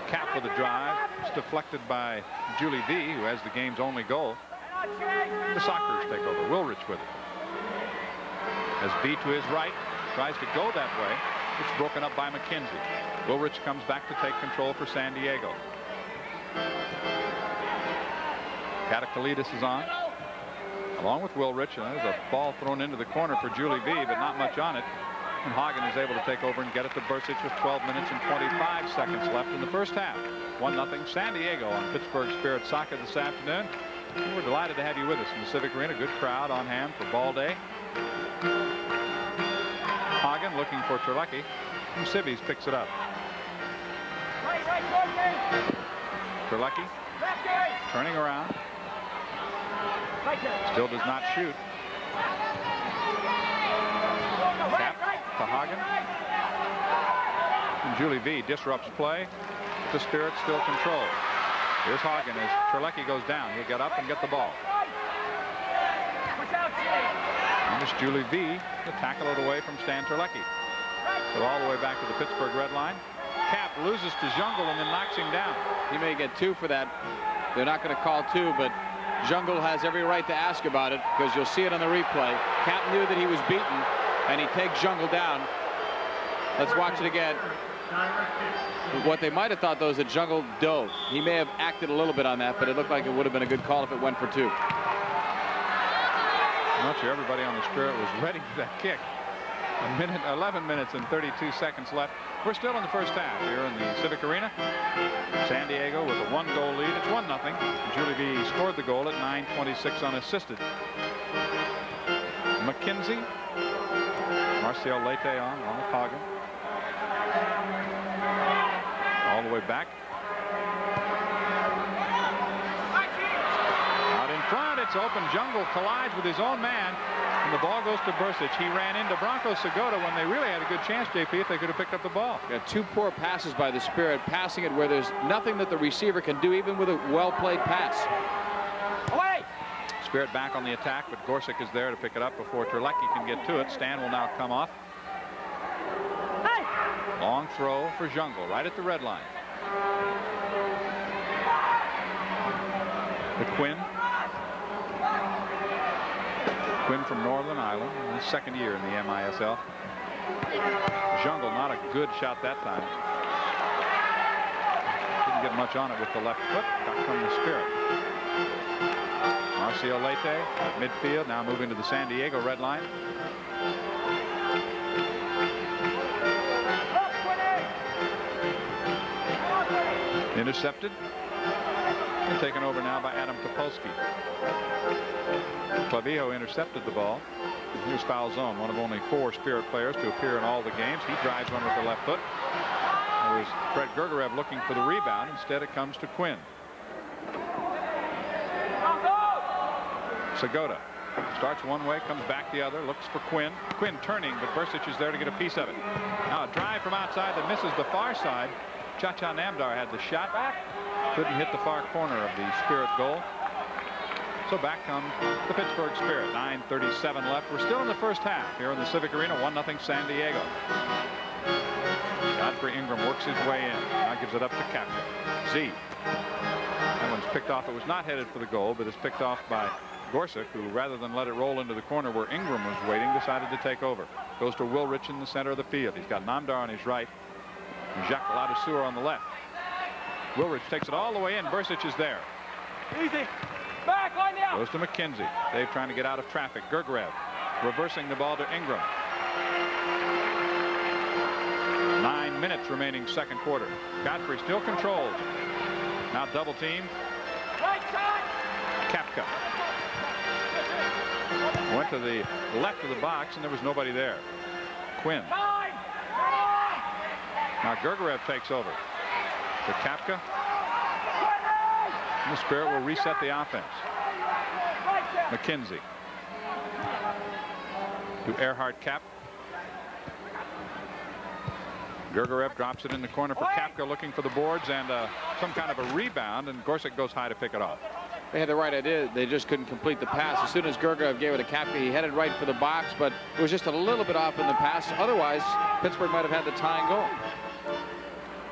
Cap with a drive. It's deflected by Julie V, who has the game's only goal. The Sockers take over. Wilrich with it. As B to his right tries to go that way. It's broken up by McKenzie. Wilrich comes back to take control for San Diego. Katakalides is on, along with Wilrich. There's a ball thrown into the corner for Julie V, but not much on it. And Hagen is able to take over and get it to Bursic with 12 minutes and 25 seconds left in the first half. 1-0 San Diego on Pittsburgh Spirit Soccer this afternoon. We're delighted to have you with us in the Civic Arena. Good crowd on hand for ball day. Hagen looking for Terlecki, and Civvies picks it up. Terlecki turning around. Still does not shoot. Cap to Hagen. And Julie V disrupts play. The Spirit still control. Here's Hagen as Terlecki goes down. He'll get up and get the ball. And it's Julie V to tackle it away from Stan Terlecki. So all the way back to the Pittsburgh red line. Cap loses to Jungle and then knocks him down. He may get 2 for that. They're not going to call 2, but Jungle has every right to ask about it because you'll see it on the replay. Cap knew that he was beaten, and he takes Jungle down. Let's watch it again. What they might have thought, though, is that Jungle dove. He may have acted a little bit on that, but it looked like it would have been a good call if it went for 2. I'm not sure everybody on the Spirit was ready for that kick. 11 minutes and 32 seconds left. We're still in the first half here in the Civic Arena. San Diego with a 1-goal lead. It's 1-0. Julie V scored the goal at 9:26 unassisted. McKenzie. Marcio Leite on with Hagen. All the way back. Out in front, it's open. Jungle collides with his own man, and the ball goes to Bursic. He ran into Bronco Segota when they really had a good chance, JP, if they could have picked up the ball. Got 2 poor passes by the Spirit, passing it where there's nothing that the receiver can do, even with a well-played pass. Away! Spirit back on the attack, but Gorsick is there to pick it up before Terlecki can get to it. Stan will now come off. Long throw for Jungle right at the red line. To Quinn. Quinn from Northern Ireland, in his second year in the MISL. Jungle, not a good shot that time. Didn't get much on it with the left foot. Got from the Spirit. Marcio Leite at midfield, now moving to the San Diego red line. Intercepted and taken over now by Adam Topolsky. Clavijo intercepted the ball. Here's foul zone. One of only 4 Spirit players to appear in all the games. He drives one with the left foot. There was Fred Gergerev looking for the rebound. Instead it comes to Quinn. Segota starts one way, comes back the other, looks for Quinn. Quinn turning, but Bursic is there to get a piece of it. Now a drive from outside that misses the far side. Cha-Cha Namdar had the shot. Couldn't hit the far corner of the Spirit goal. So back comes the Pittsburgh Spirit. 9:37 left. We're still in the first half here in the Civic Arena. 1-0 San Diego. Godfrey Ingram works his way in. Now gives it up to Kapka. Z. That one's picked off. It was not headed for the goal, but it's picked off by Gorsuch, who rather than let it roll into the corner where Ingram was waiting, decided to take over. Goes to Wilrich in the center of the field. He's got Namdar on his right and Jacques Ladouceur on the left. Wilrich takes it all the way in. Bursic is there. Easy. Back on now. Goes to McKenzie. Dave trying to get out of traffic. Gergerev reversing the ball to Ingram. 9 minutes remaining second quarter. Godfrey still controls. Now double team. Right side. Kapka went to the left of the box and there was nobody there. Quinn. Now Gergerev takes over. To Kapka. And the Spirit will reset the offense. McKenzie. To Earhart Cap. Gergerev drops it in the corner for Kapka, looking for the boards and some kind of a rebound, and Gorsuch goes high to pick it off. They had the right idea. They just couldn't complete the pass. As soon as Gergerev gave it to Kapka, he headed right for the box, but it was just a little bit off in the pass. Otherwise, Pittsburgh might have had the tying goal.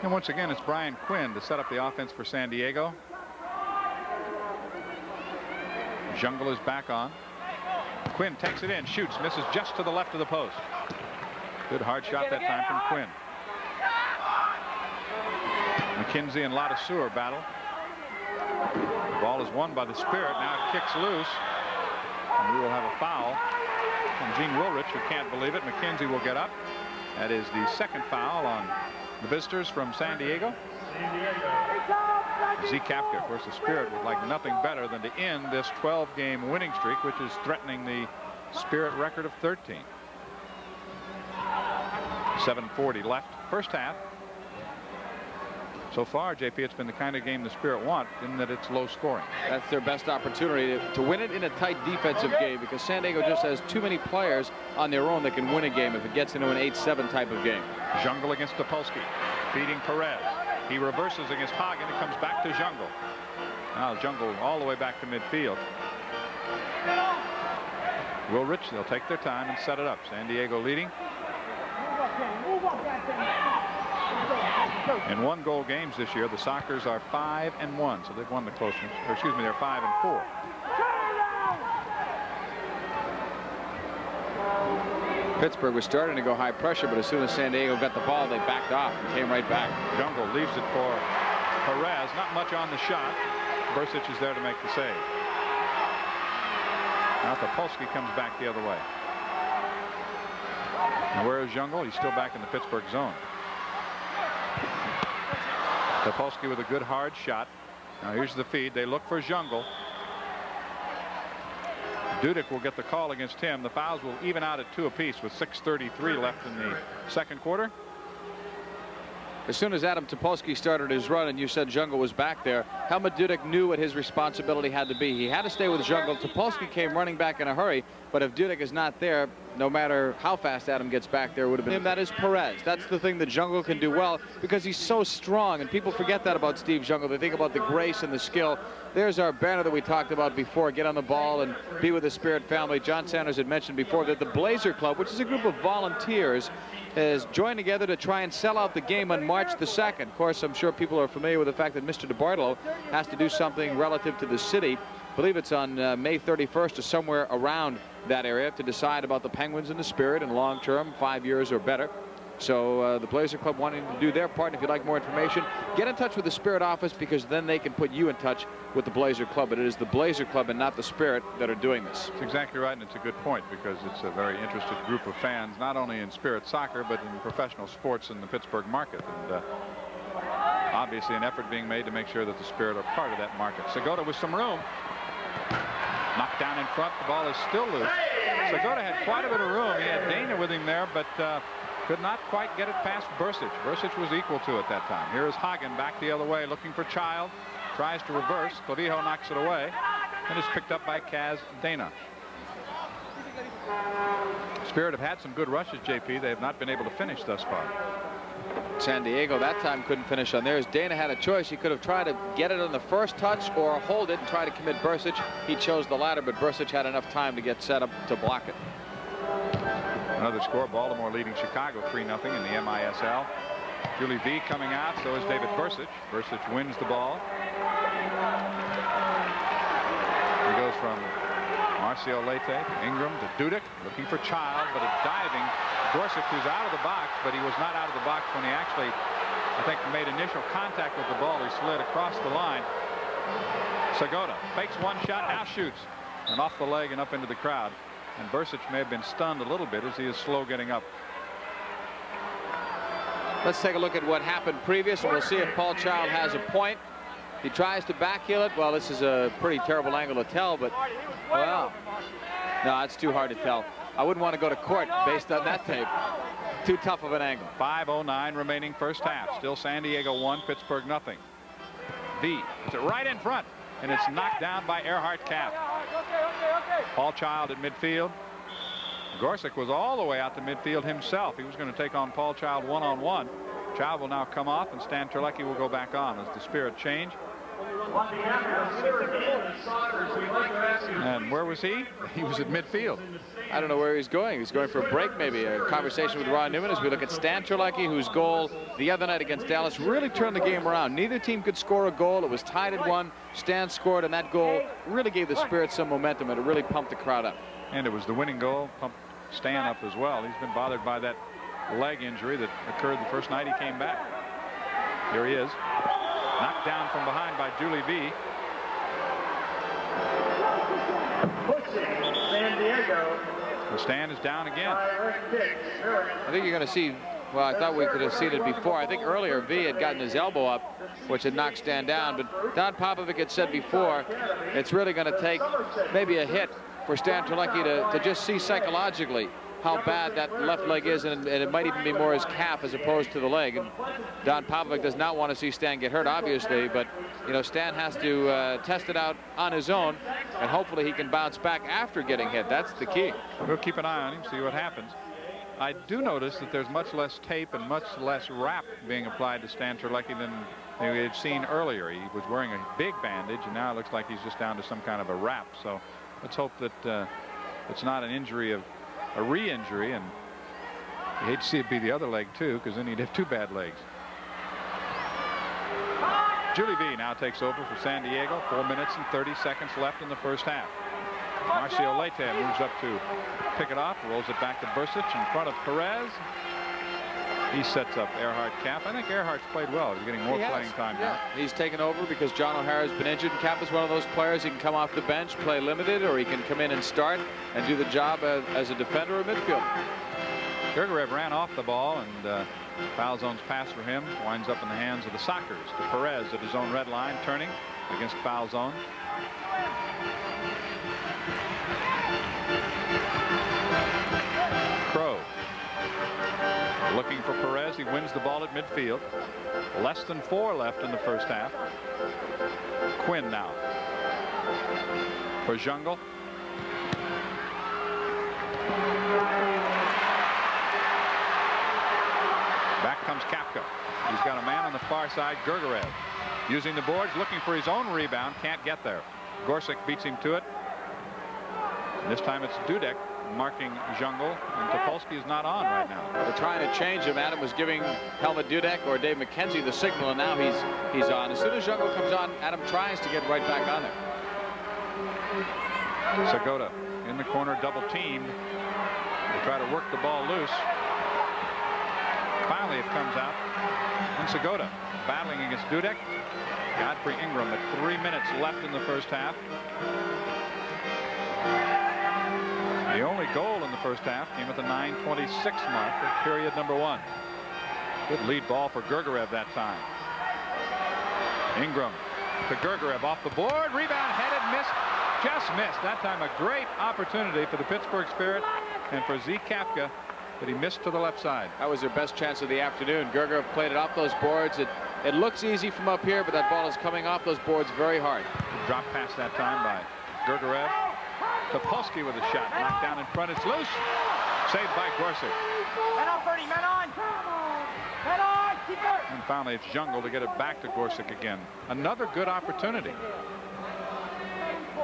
And once again, it's Brian Quinn to set up the offense for San Diego. Jungle is back on. Quinn takes it in, shoots, misses just to the left of the post. Good hard shot that time from Quinn. McKenzie and Ladouceur battle. The ball is won by the Spirit. Now it kicks loose. And we will have a foul from Gene Wilrich, who can't believe it. McKenzie will get up. That is the second foul on the visitors from San Diego. Z. Kapka, of course, the Spirit would like nothing better than to end this 12-game winning streak, which is threatening the Spirit record of 13. 7:40 left, first half. So far, JP, it's been the kind of game the Spirit want in that it's low scoring. That's their best opportunity to win it in a tight defensive game, because San Diego just has too many players on their own that can win a game if it gets into an 8-7 type of game. Jungle against Topolsky, feeding Perez. He reverses against Hagen. It comes back to Jungle. Now Jungle all the way back to midfield. Wilrich, they'll take their time and set it up. San Diego leading. In 1-goal games this year, the Sockers are 5-1, so they've won the close ones. Or excuse me, they're 5-4. Pittsburgh was starting to go high pressure, but as soon as San Diego got the ball, they backed off and came right back. Jungle leaves it for Perez. Not much on the shot. Bursic is there to make the save. Now Topolsky comes back the other way. And where is Jungle? He's still back in the Pittsburgh zone. Topolsky with a good hard shot. Now here's the feed. They look for Jungle. Dudek will get the call against him. The fouls will even out at 2 apiece with 6:33 left in the second quarter. As soon as Adam Topolsky started his run and you said Jungle was back there, Helmut Dudek knew what his responsibility had to be. He had to stay with Jungle. Topolsky came running back in a hurry, but if Dudek is not there, no matter how fast Adam gets back there, would have been him. That is Perez. That's the thing that Jungle can do well, because he's so strong, and people forget that about Steve Jungle. They think about the grace and the skill. There's our banner that we talked about before, get on the ball and be with the Spirit family. John Sanders had mentioned before that the Blazer Club, which is a group of volunteers, has joined together to try and sell out the game on March the 2nd. Of course, I'm sure people are familiar with the fact that Mr. DeBartolo has to do something relative to the city. I believe it's on May 31st or somewhere around that area to decide about the Penguins and the Spirit in long term, 5 years or better. So the Blazer Club wanting to do their part. And if you'd like more information, get in touch with the Spirit office, because then they can put you in touch with the Blazer Club. But it is the Blazer Club and not the Spirit that are doing this. That's exactly right, and it's a good point, because it's a very interested group of fans, not only in Spirit soccer, but in professional sports in the Pittsburgh market. And obviously an effort being made to make sure that the Spirit are part of that market. Segota with some room. Knocked down in front. The ball is still loose. Segota had quite a bit of room. He had Dana with him there, but could not quite get it past Bursic. Bursic was equal to it that time. Here is Hagen back the other way, looking for Child. Tries to reverse. Clavijo knocks it away, and is picked up by Kaz Dana. Spirit have had some good rushes, JP. They have not been able to finish thus far. San Diego that time couldn't finish on theirs. Dana had a choice. He could have tried to get it on the first touch or hold it and try to commit Bursic. He chose the latter, but Bursic had enough time to get set up to block it. Another score. Baltimore leading Chicago 3-0 in the MISL. Julie V coming out. So is David Bursic. Bursic wins the ball. He goes from Marcio Leite to Ingram to Dudek, looking for Child, but a diving Gorsuch, who's out of the box, but he was not out of the box when he actually, I think, made initial contact with the ball. He slid across the line. Segota fakes one shot, now shoots, and off the leg and up into the crowd. And Bursic may have been stunned a little bit as he is slow getting up. Let's take a look at what happened previous, and we'll see if Paul Child has a point. He tries to backheel it. Well, this is a pretty terrible angle to tell, but, well, no, it's too hard to tell. I wouldn't want to go to court based on that tape. Too tough of an angle. 5:09 remaining first half. Still San Diego 1, Pittsburgh 0. V puts it right in front, and it's knocked down by Erhard Kapp. Paul Child at midfield. Gorsuch was all the way out to midfield himself. He was going to take on Paul Child one-on-one. Child will now come off, and Stan Terlecki will go back on as the Spirit change. And where was he? He was at midfield. I don't know where he's going. He's going for a break, maybe. A conversation with Ron Newman as we look at Stan Terlecki, whose goal the other night against Dallas really turned the game around. Neither team could score a goal. It was tied at 1. Stan scored, and that goal really gave the Spirit some momentum, and it really pumped the crowd up. And it was the winning goal, pumped Stan up as well. He's been bothered by that leg injury that occurred the first night he came back. Here he is. Knocked down from behind by Julie V. San Diego. The Stan is down again. I think you're going to see, well, I thought we could have seen it before. I think earlier V had gotten his elbow up, which had knocked Stan down. But Don Popovic had said before, it's really going to take maybe a hit for Stan Terlecki to just see psychologically how bad that left leg is, and it might even be more his calf as opposed to the leg. And Don Popovic does not want to see Stan get hurt, obviously, but you know, Stan has to test it out on his own, and hopefully he can bounce back after getting hit. That's the key. We'll keep an eye on him, see what happens. I do notice that there's much less tape and much less wrap being applied to Stan Terlecki than we had seen earlier. He was wearing a big bandage, and now it looks like he's just down to some kind of a wrap. So let's hope that it's not an injury of a re-injury, and you hate to see it be the other leg too, because then he'd have 2 bad legs. Julie V now takes over for San Diego. 4 minutes and 30 seconds left in the first half. Marcio Leite moves up to pick it off, rolls it back to Bursic in front of Perez. He sets up Erhard Kapp. I think Erhard's played well. He's getting more playing time now. He's taken over because John O'Hara's been injured, and Kapp is one of those players. He can come off the bench, play limited, or he can come in and start and do the job as a defender or midfielder. Gergarev ran off the ball, and foul zone's pass for him winds up in the hands of the Sockers. To Perez at his own red line, turning against foul zone. Crow Looking for Perez. He wins the ball at midfield. Less than 4 left in the first half. Quinn now for Jungle. Back comes Kapka. He's got a man on the far side, Gergerev. Using the boards, looking for his own rebound. Can't get there. Gorsic beats him to it. And this time it's Dudek marking Jungle, and Topolsky is not on right now. They're trying to change him. Adam was giving Helmut Dudek or Dave McKenzie the signal, and now he's on. As soon as Jungle comes on, Adam tries to get right back on there. Segota in the corner, double teamed. They try to work the ball loose. Finally it comes out. And Segota battling against Dudek. Godfrey Ingram at 3 minutes left in the first half. The only goal in the first half came at the 9:26 mark of period number 1. Good lead ball for Gergerev that time. Ingram to Gergerev off the board. Rebound, headed, missed. Just missed. That time a great opportunity for the Pittsburgh Spirit and for Z Kapka, but he missed to the left side. That was their best chance of the afternoon. Gergerev played it off those boards. It looks easy from up here, but that ball is coming off those boards very hard. Drop pass that time by Gergerev. Topolsky with a shot knocked down in front. It's loose. Saved by Gorsic. Men on, Bernie, men on. Men on, keep it. And finally it's Jungle to get it back to Gorsic again. Another good opportunity.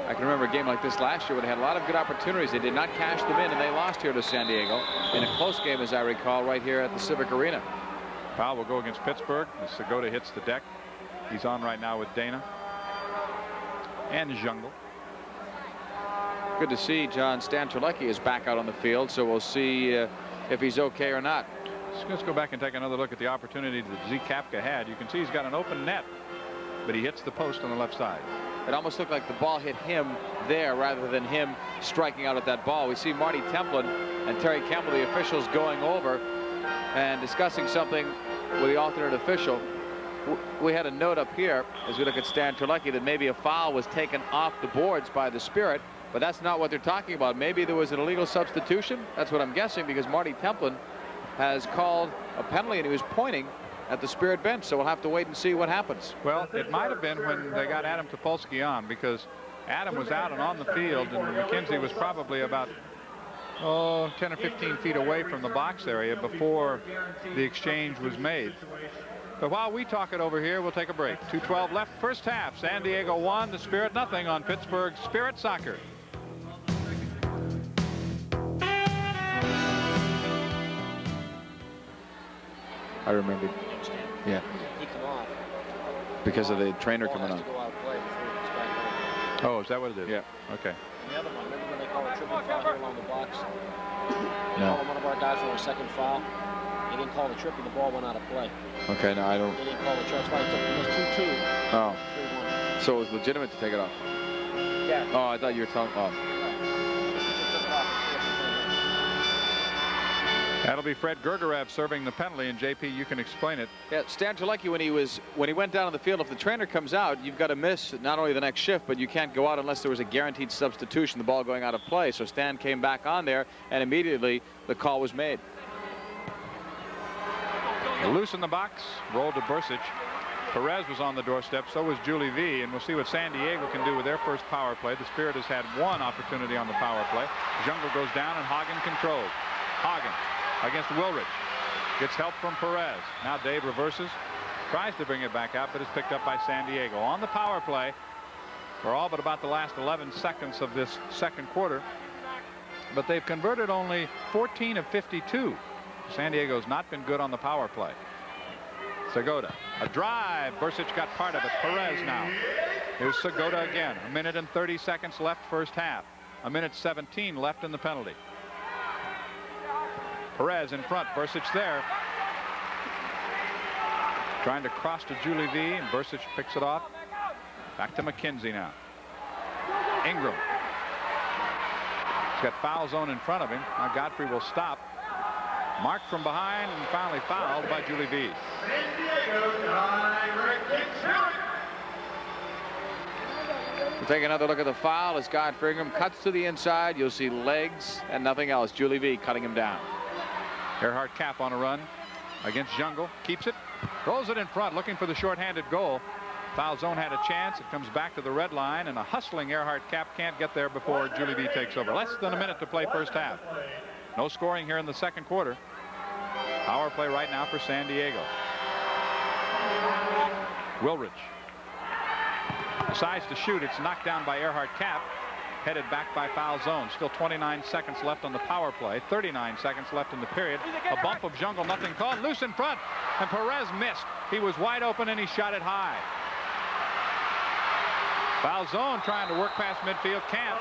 I can remember a game like this last year where they had a lot of good opportunities. They did not cash them in, and they lost here to San Diego in a close game, as I recall, right here at the Civic Arena. Foul will go against Pittsburgh as Segota hits the deck. He's on right now with Dana and Jungle. Good to see John Stanterlecki is back out on the field, so we'll see if he's okay or not. Let's go back and take another look at the opportunity that Z Kapka had. You can see he's got an open net, but he hits the post on the left side. It almost looked like the ball hit him there rather than him striking out at that ball. We see Marty Templin and Terry Campbell, the officials, going over and discussing something with the alternate official. We had a note up here as we look at Stan Terlecki that maybe a foul was taken off the boards by the Spirit, but that's not what they're talking about. Maybe there was an illegal substitution. That's what I'm guessing, because Marty Templin has called a penalty and he was pointing at the Spirit bench, so we'll have to wait and see what happens. Well, it might have been when they got Adam Topolsky on, because Adam was out and on the field, and McKenzie was probably about 10 or 15 feet away from the box area before the exchange was made. But while we talk it over here, we'll take a break. 2:12 left, first half. San Diego 1, the Spirit nothing on Pittsburgh Spirit Soccer. I remember. Yeah. Because of the trainer coming on. Oh, is that what it is? Yeah. Okay. The other one, remember when they called a triple foul here along the box? No. One of our guys on a second foul. They didn't call the triple. The ball went out of play. Okay, no, I don't. They didn't call the triple. That's why it took 2-2. Oh. 3-1. So it was legitimate to take it off. Yeah. Oh, I thought you were telling. Oh. That'll be Fred Gergerev serving the penalty, and JP, you can explain it. Yeah, Stan Terlecki, when he went down on the field, if the trainer comes out, you've got to miss not only the next shift, but you can't go out unless there was a guaranteed substitution, the ball going out of play. So Stan came back on there, and immediately the call was made. Loose in the box, rolled to Bursic. Perez was on the doorstep, so was Julie V, and we'll see what San Diego can do with their first power play. The Spirit has had one opportunity on the power play. Jungle goes down, and Hagen controls. Hagen against Wilrich. Gets help from Perez. Now Dave reverses. Tries to bring it back out, but it's picked up by San Diego. On the power play for all but about the last 11 seconds of this second quarter. But they've converted only 14 of 52. San Diego's not been good on the power play. Segota. A drive. Bursic got part of it. Perez now. Here's Segota again. 1 minute and 30 seconds left first half. 1 minute 17 left in the penalty. Perez in front. Bursic there. Trying to cross to Julie V, and Bursic picks it off. Back to McKenzie now. Ingram. He's got foul zone in front of him. Now Godfrey will stop. Marked from behind and finally fouled by Julie V. We'll take another look at the foul as Godfrey Ingram cuts to the inside. You'll see legs and nothing else. Julie V cutting him down. Earhart Cap on a run against Jungle. Keeps it. Throws it in front, looking for the shorthanded goal. Foul zone had a chance. It comes back to the red line, and a hustling Earhart Cap can't get there before Julie B takes over. Less than a minute to play first half. No scoring here in the second quarter. Power play right now for San Diego. Wilrich decides to shoot. It's knocked down by Earhart Cap. Headed back by foul zone. Still 29 seconds left on the power play. 39 seconds left in the period. A bump of Jungle, nothing called. Loose in front, and Perez missed. He was wide open, and he shot it high. Foul zone trying to work past midfield. Can't.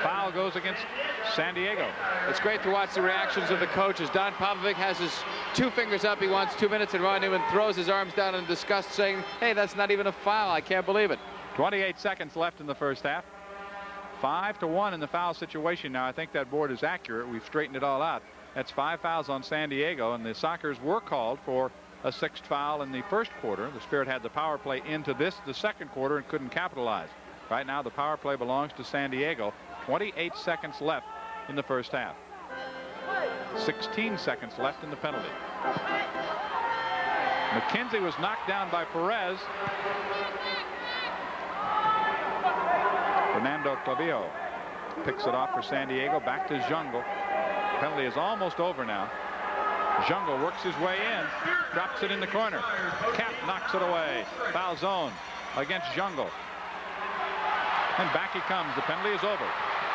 Foul goes against San Diego. It's great to watch the reactions of the coaches. Don Popovic has his 2 fingers up. He wants 2 minutes, and Ron Newman throws his arms down in disgust, saying, hey, that's not even a foul. I can't believe it. 28 seconds left in the first half. 5-1 in the foul situation. Now I think that board is accurate. We've straightened it all out. That's 5 fouls on San Diego, and the Sockers were called for a 6th foul in the first quarter. The Spirit had the power play into the second quarter, and couldn't capitalize. Right now the power play belongs to San Diego. 28 seconds left in the first half. 16 seconds left in the penalty. McKenzie was knocked down by Perez. Fernando Clavijo picks it off for San Diego. Back to Jungle. Penalty is almost over now. Jungle works his way in. Drops it in the corner. Cap knocks it away. Foul zone against Jungle. And back he comes. The penalty is over.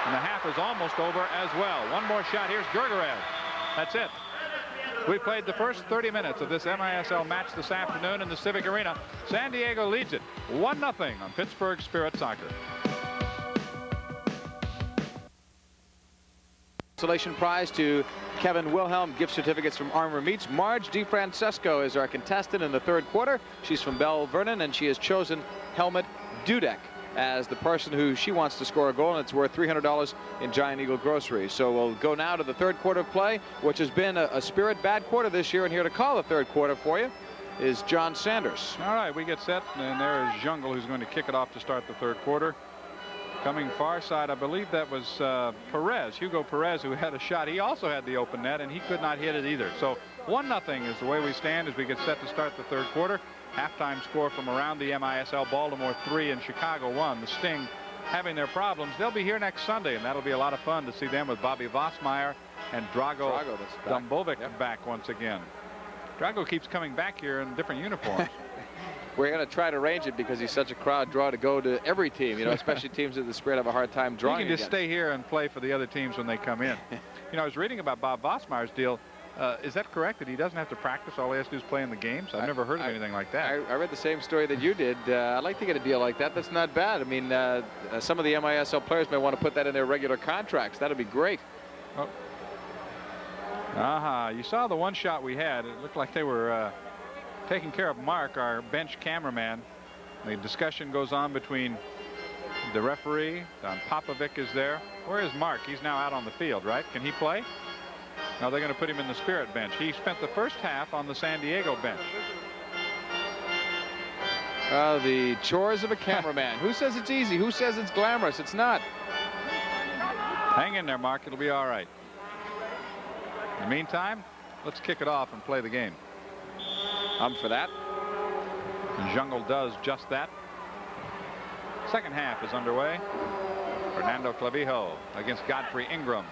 And the half is almost over as well. One more shot. Here's Gergerev. That's it. We played the first 30 minutes of this MISL match this afternoon in the Civic Arena. San Diego leads it 1-0 on Pittsburgh Spirit Soccer. Consolation prize to Kevin Wilhelm. Gift certificates from Armor Meats. Marge DeFrancesco is our contestant in the third quarter. She's from Bell Vernon, and she has chosen Helmut Dudek as the person who she wants to score a goal, and it's worth $300 in Giant Eagle groceries. So we'll go now to the third quarter of play, which has been a Spirit bad quarter this year, and here to call the third quarter for you is John Sanders. All right, we get set, and there is Jungle, who's going to kick it off to start the third quarter. Coming far side, I believe that was Perez, Hugo Perez, who had a shot. He also had the open net, and he could not hit it either. So 1-0 is the way we stand as we get set to start the third quarter. Halftime score from around the MISL: Baltimore 3 and Chicago 1. The Sting having their problems. They'll be here next Sunday, and that'll be a lot of fun to see them with Bobby Vossmeyer and Drago Dumbovic back once again. Drago keeps coming back here in different uniforms. We're going to try to arrange it because he's such a crowd draw to go to every team, you know, especially teams that the Spirit have a hard time drawing. You can just stay here and play for the other teams when they come in. You know, I was reading about Bob Vossmeyer's deal. Is that correct, that he doesn't have to practice? All he has to do is play in the games? I've never heard of anything like that. I read the same story that you did. I'd like to get a deal like that. That's not bad. I mean, some of the MISL players may want to put that in their regular contracts. That'd be great. Oh. You saw the one shot we had. It looked like they were taking care of Mark, our bench cameraman. The discussion goes on between the referee. Don Popovic is there. Where is Mark? He's now out on the field, right? Can he play? No, they're going to put him in the Spirit bench. He spent the first half on the San Diego bench. The chores of a cameraman. Who says it's easy? Who says it's glamorous? It's not. Hang in there, Mark. It'll be all right. In the meantime, let's kick it off and play the game. I'm for that. Jungle does just that. Second half is underway. Fernando Clavijo against Godfrey Ingram.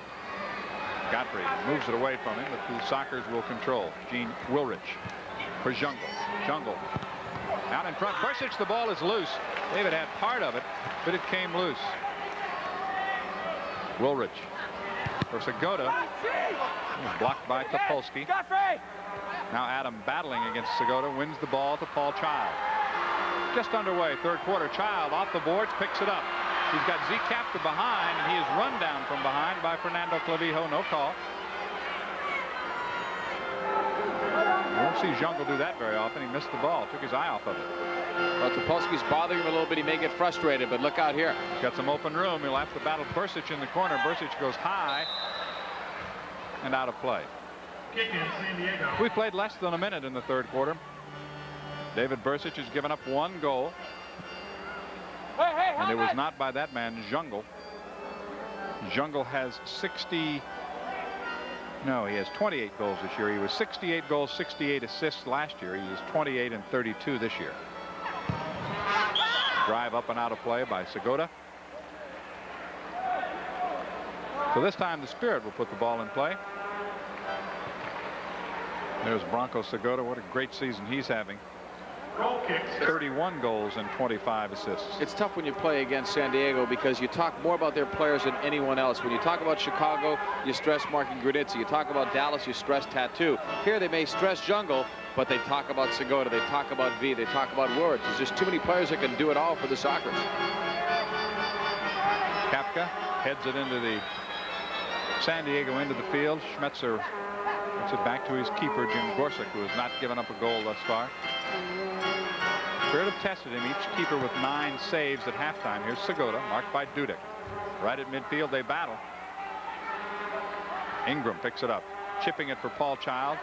Godfrey moves it away from him, but the Sockers will control. Gene Wilrich for Jungle. Jungle out in front. Bursic, the ball is loose. David had part of it, but it came loose. Wilrich for Segota. Blocked by Topolsky. Now Adam battling against Segota, wins the ball to Paul Child. Just underway, third quarter. Child off the boards, picks it up. He's got Z-Cap to behind, and he is run down from behind by Fernando Clavijo. No call. You won't see Jungle do that very often. He missed the ball, took his eye off of it. Well, Topolsky's bothering him a little bit. He may get frustrated, but look out here. He's got some open room. He'll have to battle Bursic in the corner. Bursic goes high and out of play. We played less than a minute in the third quarter. David Bursic has given up one goal. And it was not by that man, Jungle. Jungle has 60 No, he has 28 goals this year. He was 68 goals, 68 assists last year. He is 28 and 32 this year. Drive up and out of play by Segota. So this time the Spirit will put the ball in play. There's Bronco Segota. What a great season he's having. 31 goals and 25 assists. It's tough when you play against San Diego because you talk more about their players than anyone else. When you talk about Chicago, you stress Markin Granitza. You talk about Dallas, you stress Tattoo. Here they may stress Jungle, but they talk about Segota, they talk about V, they talk about Words. There's just too many players that can do it all for the Sockers. Kapka heads it into the San Diego end of the field. Schmetzer gets it back to his keeper, Jim Gorsuch, who has not given up a goal thus far. Spirit have tested him, each keeper with 9 saves at halftime. Here's Segota, marked by Dudek. Right at midfield, they battle. Ingram picks it up, chipping it for Paul Child.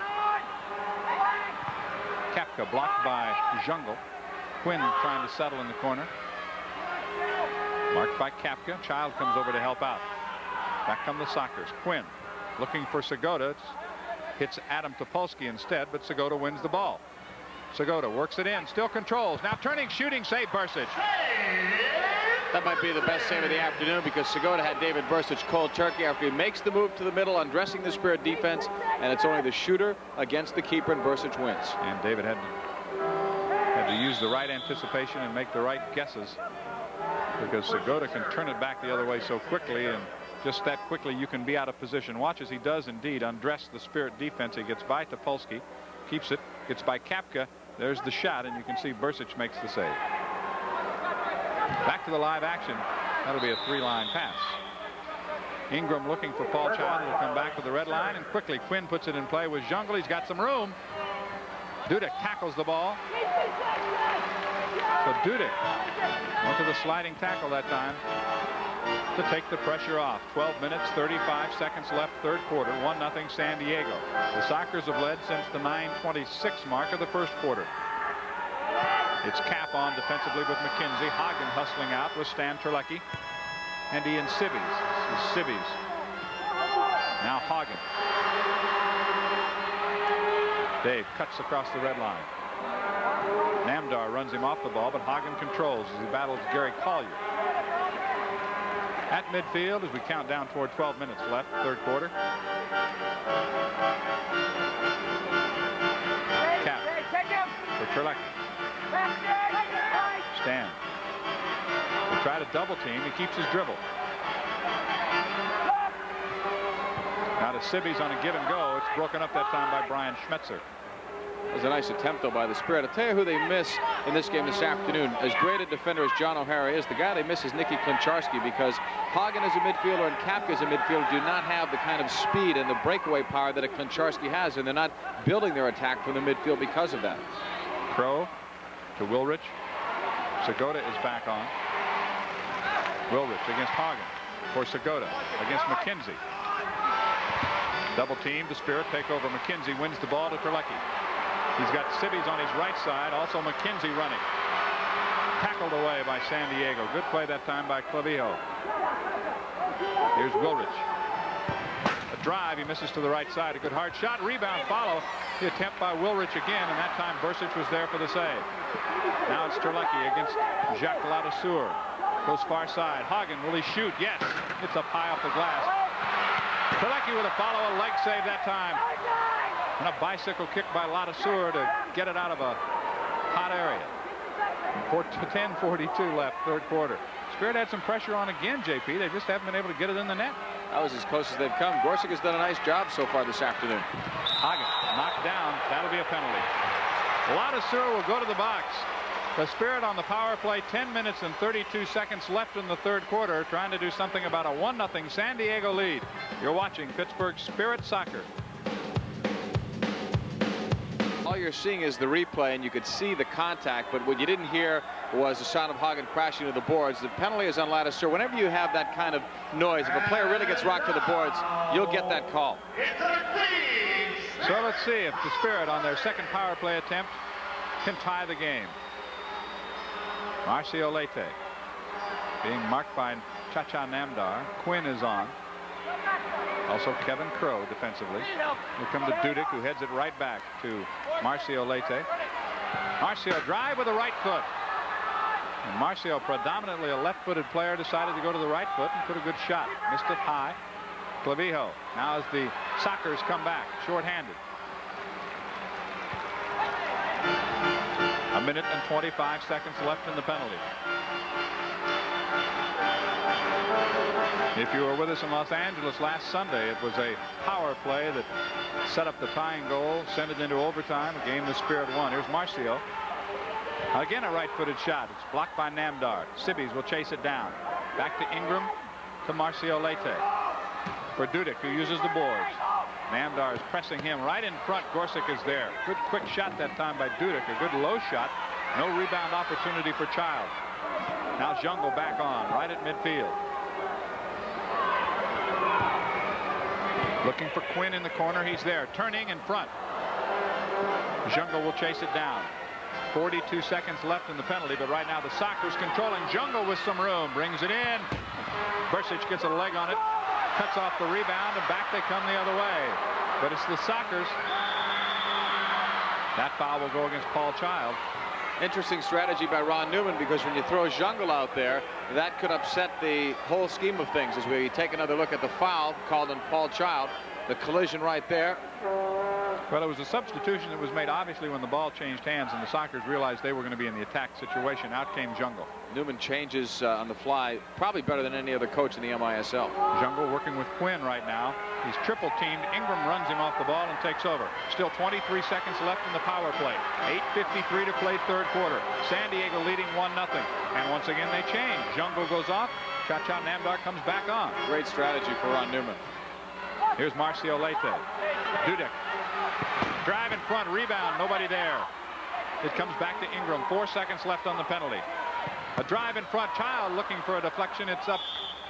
Kapka blocked by Jungle. Quinn trying to settle in the corner. Marked by Kapka. Child comes over to help out. Back come the Sockers. Quinn looking for Segota. Hits Adam Topolsky instead, but Segota wins the ball. Segota works it in, still controls. Now turning, shooting, save Bursic. That might be the best save of the afternoon because Segota had David Bursic cold turkey after he makes the move to the middle, undressing the Spirit defense, and it's only the shooter against the keeper, and Bursic wins. And David had to use the right anticipation and make the right guesses because Segota can turn it back the other way so quickly, and just that quickly you can be out of position. Watch as he does indeed undress the Spirit defense. He gets by Topolsky, keeps it, gets by Kapka. There's the shot, and you can see Bursic makes the save. Back to the live action. That'll be a 3-line pass. Ingram looking for Paul Child. Will come back to the red line, and quickly Quinn puts it in play with Jungle. He's got some room. Dudek tackles the ball. So Dudek went to the sliding tackle that time to take the pressure off. 12 minutes, 35 seconds left, third quarter. 1-0 San Diego. The Sockers have led since the 9:26 mark of the first quarter. It's Cap on defensively with McKenzie. Hagen hustling out with Stan Terlecki. And Ian Sibbies. This is Sibbies. Now Hagen. Dave cuts across the red line. Namdar runs him off the ball, but Hagen controls as he battles Gary Collier. At midfield as we count down toward 12 minutes left, third quarter. Cap for Terlecki. Stan. They try to double team. He keeps his dribble. Now to Sibbies on a give and go. It's broken up that time by Brian Schmetzer. It was a nice attempt, though, by the Spirit. I'll tell you who they miss in this game this afternoon. As great a defender as John O'Hara is, the guy they miss is Nicky Klincharski, because Hagen as a midfielder and Kapka as a midfielder do not have the kind of speed and the breakaway power that a Klincharski has, and they're not building their attack from the midfield because of that. Crow to Wilrich. Segota is back on. Wilrich against Hagen for Segota against McKenzie. Double team. The Spirit take over. McKenzie wins the ball to Terlecki. He's got Sibbies on his right side. Also McKenzie running. Tackled away by San Diego. Good play that time by Clavijo. Here's Wilrich. A drive. He misses to the right side. A good hard shot. Rebound follow. The attempt by Wilrich again, and that time Bursic was there for the save. Now it's Terlecki against Jacques Ladouceur. Goes far side. Hagen, will he shoot? Yes. It's up high off the glass. Terlecki with a follow, a leg save that time. And a bicycle kick by Ladouceur to get it out of a hot area. 10:42 left, third quarter. Spirit had some pressure on again, JP. They just haven't been able to get it in the net. That was as close as they've come. Gorsuch has done a nice job so far this afternoon. Hagen knocked down. That'll be a penalty. Ladouceur will go to the box. The Spirit on the power play, 10 minutes and 32 seconds left in the third quarter, trying to do something about a 1-0 San Diego lead. You're watching Pittsburgh Spirit Soccer. All you're seeing is the replay, and you could see the contact, but what you didn't hear was the sound of Hagen crashing to the boards. The penalty is on Ladouceur. Whenever you have that kind of noise, if a player really gets rocked to the boards, you'll get that call. So let's see if the Spirit on their second power play attempt can tie the game. Marcio Leite being marked by Chacha Namdar. Quinn is on. Also Kevin Crow defensively. Here come the Dudek, who heads it right back to Marcio Leite. Marcio drive with the right foot. And Marcio, predominantly a left-footed player, decided to go to the right foot and put a good shot. Missed it high. Clavijo now as the Sockers come back short-handed. 1 minute and 25 seconds left in the penalty. If you were with us in Los Angeles last Sunday, it was a power play that set up the tying goal, sent it into overtime, a game the Spirit won. Here's Marcio. Again, a right-footed shot. It's blocked by Namdar. Sibbies will chase it down. Back to Ingram, to Marcio Leite. For Dudek, who uses the boards. Namdar is pressing him right in front. Gorsuch is there. Good quick shot that time by Dudek. A good low shot. No rebound opportunity for Child. Now Jungle back on, right at midfield. Looking for Quinn in the corner. He's there. Turning in front. Jungle will chase it down. 42 seconds left in the penalty, but right now the Sockers controlling. Jungle with some room. Brings it in. Bursic gets a leg on it. Cuts off the rebound, and back they come the other way. But it's the Sockers. That foul will go against Paul Child. Interesting strategy by Ron Newman, because when you throw Jungle out there, that could upset the whole scheme of things. As we take another look at the foul called on Paul Child, the collision right there. Well, it was a substitution that was made obviously when the ball changed hands and the Sockers realized they were going to be in the attack situation. Out came Jungle. Newman changes on the fly, probably better than any other coach in the MISL. Jungle working with Quinn right now. He's triple teamed. Ingram runs him off the ball and takes over. Still 23 seconds left in the power play. 8:53 to play third quarter. San Diego leading 1-0. And once again they change. Jungle goes off. Cha-Cha Namdar comes back on. Great strategy for Ron Newman. Here's Marcio Leite. Dudek. Drive in front. Rebound. Nobody there. It comes back to Ingram. 4 seconds left on the penalty. A drive in front. Child looking for a deflection. It's up.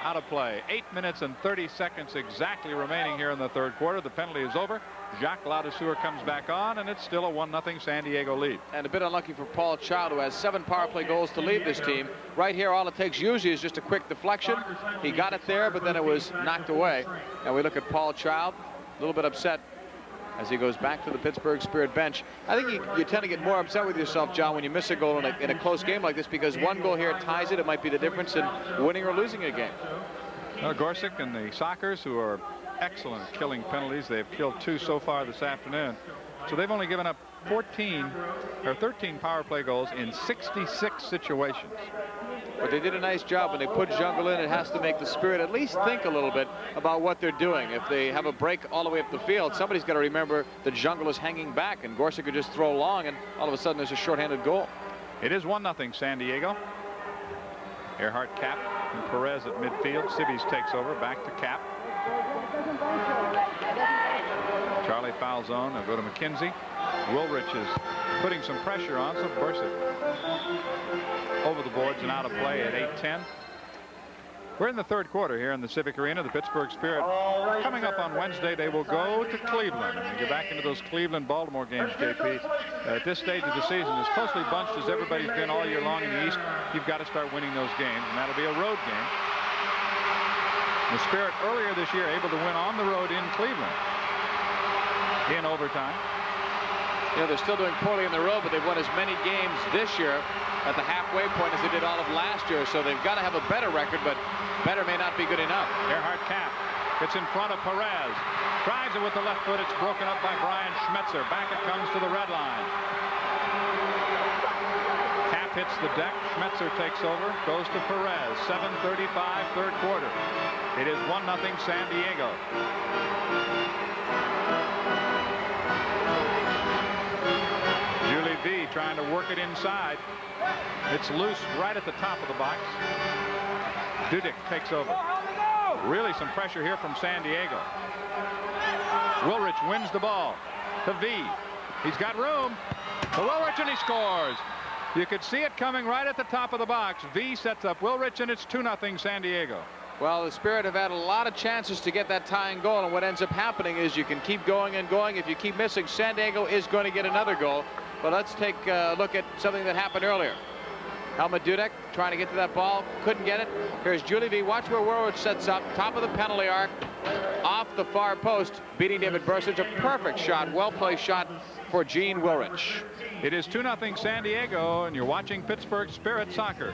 Out of play. 8 minutes and 30 seconds exactly remaining here in the third quarter. The penalty is over. Jacques Ladouceur comes back on, and it's still a 1-0 San Diego lead. And a bit unlucky for Paul Child, who has 7 power play goals to lead this team. Right here, all it takes usually is just a quick deflection. He got it there, but then it was knocked away. And we look at Paul Child, a little bit upset as he goes back to the Pittsburgh Spirit bench. I think you tend to get more upset with yourself, John, when you miss a goal in a close game like this, because one goal here ties it. It might be the difference in winning or losing a game. Well, Gorsuch and the Sockers, who are excellent at killing penalties, they've killed 2 so far this afternoon. So they've only given up 13 power play goals in 66 situations. But they did a nice job when they put Jungle in. It has to make the Spirit at least think a little bit about what they're doing. If they have a break all the way up the field, somebody's got to remember that Jungle is hanging back, and Gorsuch could just throw long, and all of a sudden there's a shorthanded goal. It is 1-0 San Diego. Earhart, Cap, and Perez at midfield. Sibbies takes over. Back to Cap. Charlie foul zone. They'll go to McKenzie. Woolrich is putting some pressure on, so Bursic over the boards and out of play at 8:10. We're in the third quarter here in the Civic Arena. The Pittsburgh Spirit coming up on Wednesday. They will go to Cleveland and get back into those Cleveland-Baltimore games, JP. At this stage of the season, as closely bunched as everybody's been all year long in the East, you've got to start winning those games, and that'll be a road game. The Spirit earlier this year able to win on the road in Cleveland in overtime. You know, they're still doing poorly on the road, but they've won as many games this year at the halfway point as they did all of last year. So they've got to have a better record, but better may not be good enough. Earhart Cap gets in front of Perez. Drives it with the left foot. It's broken up by Brian Schmetzer. Back it comes to the red line. Cap hits the deck. Schmetzer takes over. Goes to Perez. 7:35 third quarter. It is 1-0 San Diego. Julie V trying to work it inside. It's loose right at the top of the box. Dudek takes over. Really some pressure here from San Diego. Woolrich wins the ball to V. He's got room. To Woolrich, and he scores. You could see it coming right at the top of the box. V sets up Woolrich, and it's 2-0 San Diego. Well, the Spirit have had a lot of chances to get that tying goal, and what ends up happening is you can keep going and going. If you keep missing, San Diego is going to get another goal. But let's take a look at something that happened earlier. Helmut Dudek trying to get to that ball, couldn't get it. Here's Julie V. Watch where Woolrich sets up, top of the penalty arc. off the far post, beating David Burstich. A perfect shot, well-placed shot for Gene Wilrich. It is 2-0 San Diego, and you're watching Pittsburgh Spirit Soccer.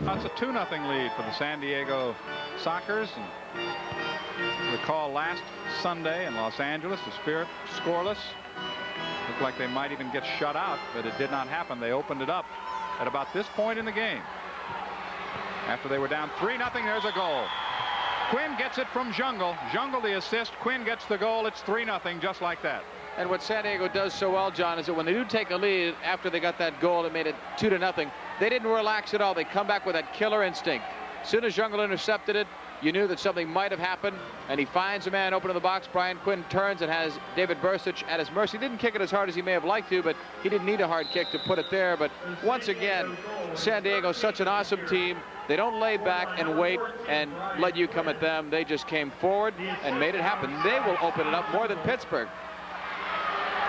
That's a 2-0 lead for the San Diego Sockers. And recall last Sunday in Los Angeles, the Spirit scoreless. Looked like they might even get shut out, but it did not happen. They opened it up at about this point in the game. After they were down 3-0, there's a goal. Quinn gets it from Jungle. Jungle the assist. Quinn gets the goal. It's 3-0, just like that. And what San Diego does so well, John, is that when they do take a lead after they got that goal that made it 2-0, they didn't relax at all. They come back with that killer instinct. As soon as Jungle intercepted it, you knew that something might have happened, and he finds a man open in the box. Brian Quinn turns and has David Burstich at his mercy. Didn't kick it as hard as he may have liked to, but he didn't need a hard kick to put it there. But once again, San Diego, such an awesome team. They don't lay back and wait and let you come at them. They just came forward and made it happen. They will open it up more than Pittsburgh.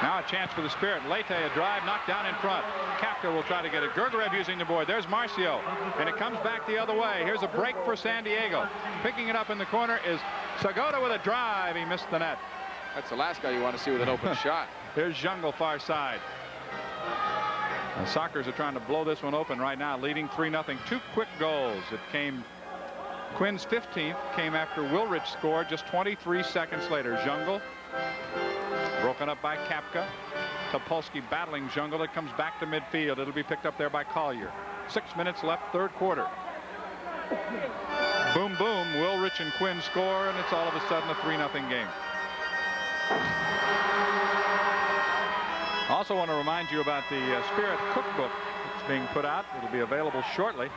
Now a chance for the Spirit. Leite, a drive knocked down in front. Kapka will try to get it. Gergerev using the board. There's Marcio. And it comes back the other way. Here's a break for San Diego. Picking it up in the corner is Segota with a drive. He missed the net. That's the last guy you want to see with an open shot. Here's Jungle far side. The Sockers are trying to blow this one open right now, leading 3-0. 2 quick goals. It came, Quinn's 15th came after Wilrich scored just 23 seconds later. Jungle broken up by Kapka. Topolsky battling Jungle. It comes back to midfield. It'll be picked up there by Collier. 6 minutes left, third quarter. Boom, boom. Wilrich and Quinn score, and it's all of a sudden a 3-0 game. Also want to remind you about the Spirit cookbook that's being put out. It'll be available shortly.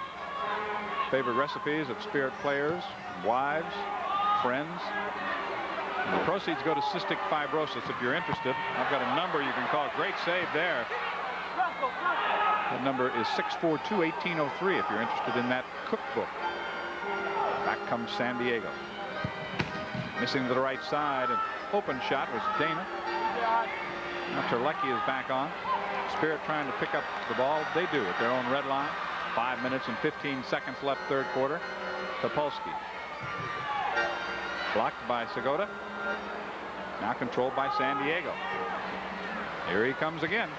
Favorite recipes of Spirit players, wives, friends. And the proceeds go to cystic fibrosis. If you're interested, I've got a number you can call. Great save there. That number is 642-1803 if you're interested in that cookbook. Back comes San Diego. Missing to the right side. An open shot was Dana. Now Terlecki is back on. Spirit trying to pick up the ball. They do at their own red line. 5 minutes and 15 seconds left, third quarter. Topolsky. Blocked by Segota. Now controlled by San Diego. Here he comes again.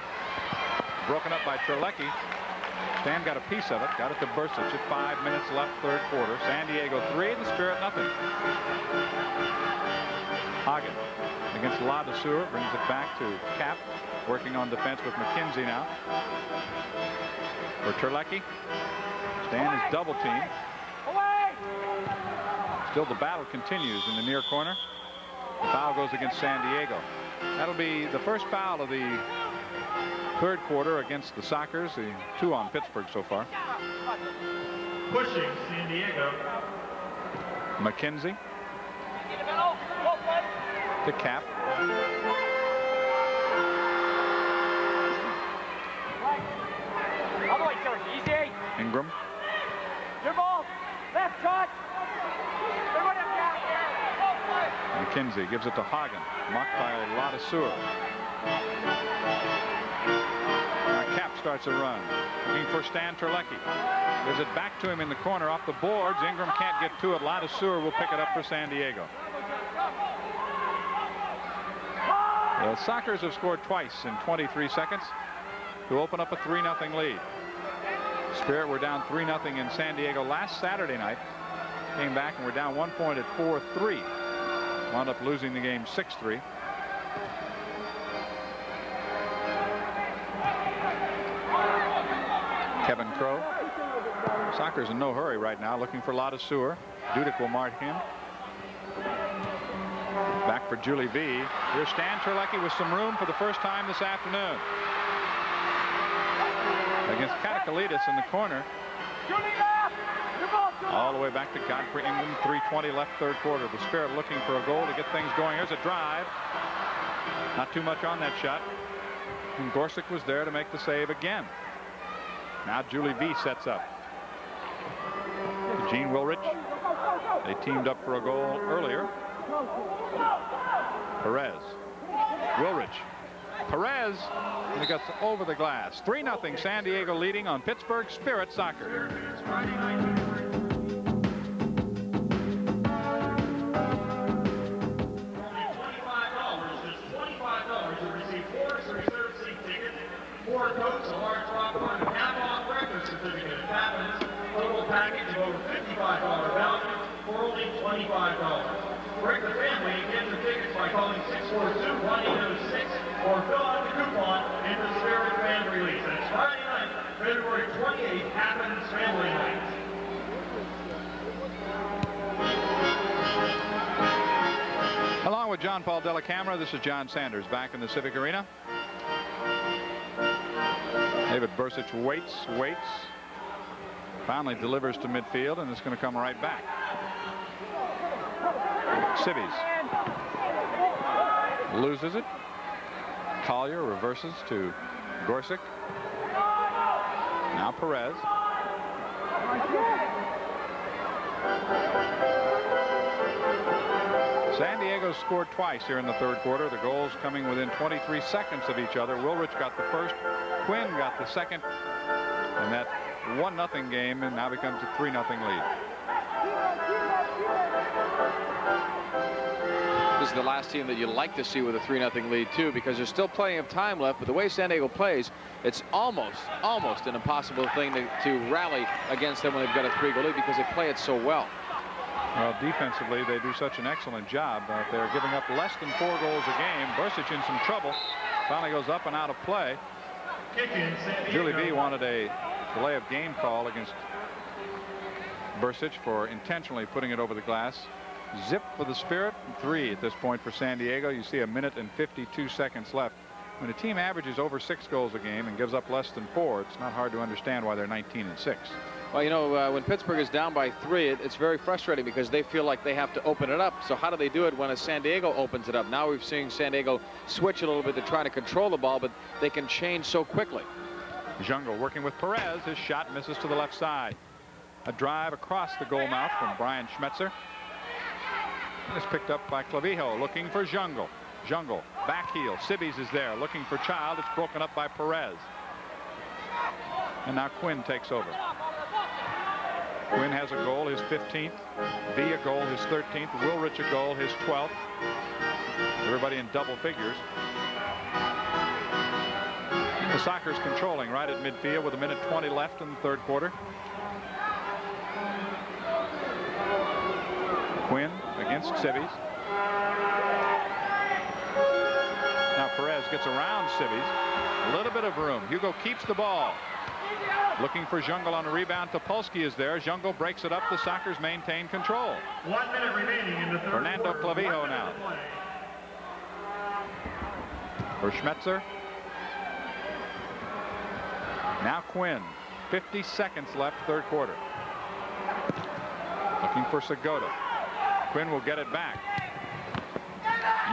Broken up by Terlecki. Stan got a piece of it. Got it to Burstich at 5 minutes left, third quarter. San Diego 3, the Spirit nothing. Hagen against Ladouceur, brings it back to Cap, working on defense with McKenzie now. For Terlecki, Stan is double teamed. Still the battle continues in the near corner. The foul goes against San Diego. That'll be the first foul of the third quarter against the Sockers. The 2 on Pittsburgh so far. Pushing San Diego. McKenzie to Cap. Ingram. Your ball. Left shot. McKenzie gives it to Hagen. Mocked by Ladouceur. Now Cap starts a run. Looking for Stan Terlecki. Gives it back to him in the corner off the boards. Ingram can't get to it. Ladouceur will pick it up for San Diego. The Sockers have scored twice in 23 seconds to open up a 3-0 lead. Spirit were down 3-0 in San Diego last Saturday night. Came back and were down 1 point at 4-3. Wound up losing the game 6-3. Kevin Crow. Sockers in no hurry right now, looking for Ladouceur. Dudek will mark him. Back for Julie V. Here's Stan Terlecki with some room for the first time this afternoon. Against Katakalitis in the corner. All the way back to Godfrey Ingram. 3:20 left, third quarter. The Spirit looking for a goal to get things going. Here's a drive. Not too much on that shot. And Gorsuch was there to make the save again. Now Julie V sets up. Gene Wilrich. They teamed up for a goal earlier. Perez. Wilrich. Perez. And he gets over the glass. 3-0 San Diego leading on Pittsburgh Spirit Soccer. For Coats, a large popcorn and half-off breakfast certificate of happiness. Total package of over $55 value for only $25. Bring the family and get the tickets by calling 642-1806 or fill out the coupon in the Spirit Fan Release. And it's Friday night, February 28th, Happens Family Night. Along with John Paul Della Camera, this is John Sanders back in the Civic Arena. David Bursic waits, finally delivers to midfield, and it's going to come right back. Sibbies loses it. Collier reverses to Gorsic. Now Perez. San Diego scored twice here in the third quarter. The goals coming within 23 seconds of each other. Woolrich got the first, Quinn got the second, and that 1-0 game and now becomes a 3-0 lead. This is the last team that you like to see with a 3-0 lead too, because there's still plenty of time left. But the way San Diego plays, it's almost an impossible thing to rally against them when they've got a 3-goal lead, because they play it so well. Well, defensively, they do such an excellent job. They're giving up less than 4 goals a game. Bursic in some trouble. Finally goes up and out of play. Julie B wanted a delay of game call against Bursic for intentionally putting it over the glass. Zip for the Spirit. 3 at this point for San Diego. You see 1 minute and 52 seconds left. When a team averages over 6 goals a game and gives up less than 4, it's not hard to understand why they're 19-6. Well, you know, when Pittsburgh is down by 3, it's very frustrating because they feel like they have to open it up. So how do they do it when a San Diego opens it up? Now we've seen San Diego switch a little bit to try to control the ball, but they can change so quickly. Jungle working with Perez. His shot misses to the left side. A drive across the goal mouth from Brian Schmetzer. It's picked up by Clavijo, looking for Jungle. Jungle, back heel. Sibbies is there, looking for Child. It's broken up by Perez. And now Quinn takes over. Quinn has a goal, his 15th. V a goal, his 13th. Woolrich a goal, his 12th. Everybody in double figures. The Sockers controlling right at midfield with 1:20 left in the third quarter. Quinn against Sibbies. Now Perez gets around Sibbies. A little bit of room. Hugo keeps the ball. Looking for Jungle on a rebound. Topolsky is there. Jungle breaks it up. The Sockers maintain control. 1 minute remaining in the third. Fernando Clavijo now. For Schmetzer. Now Quinn. 50 seconds left, third quarter. Looking for Segota. Quinn will get it back.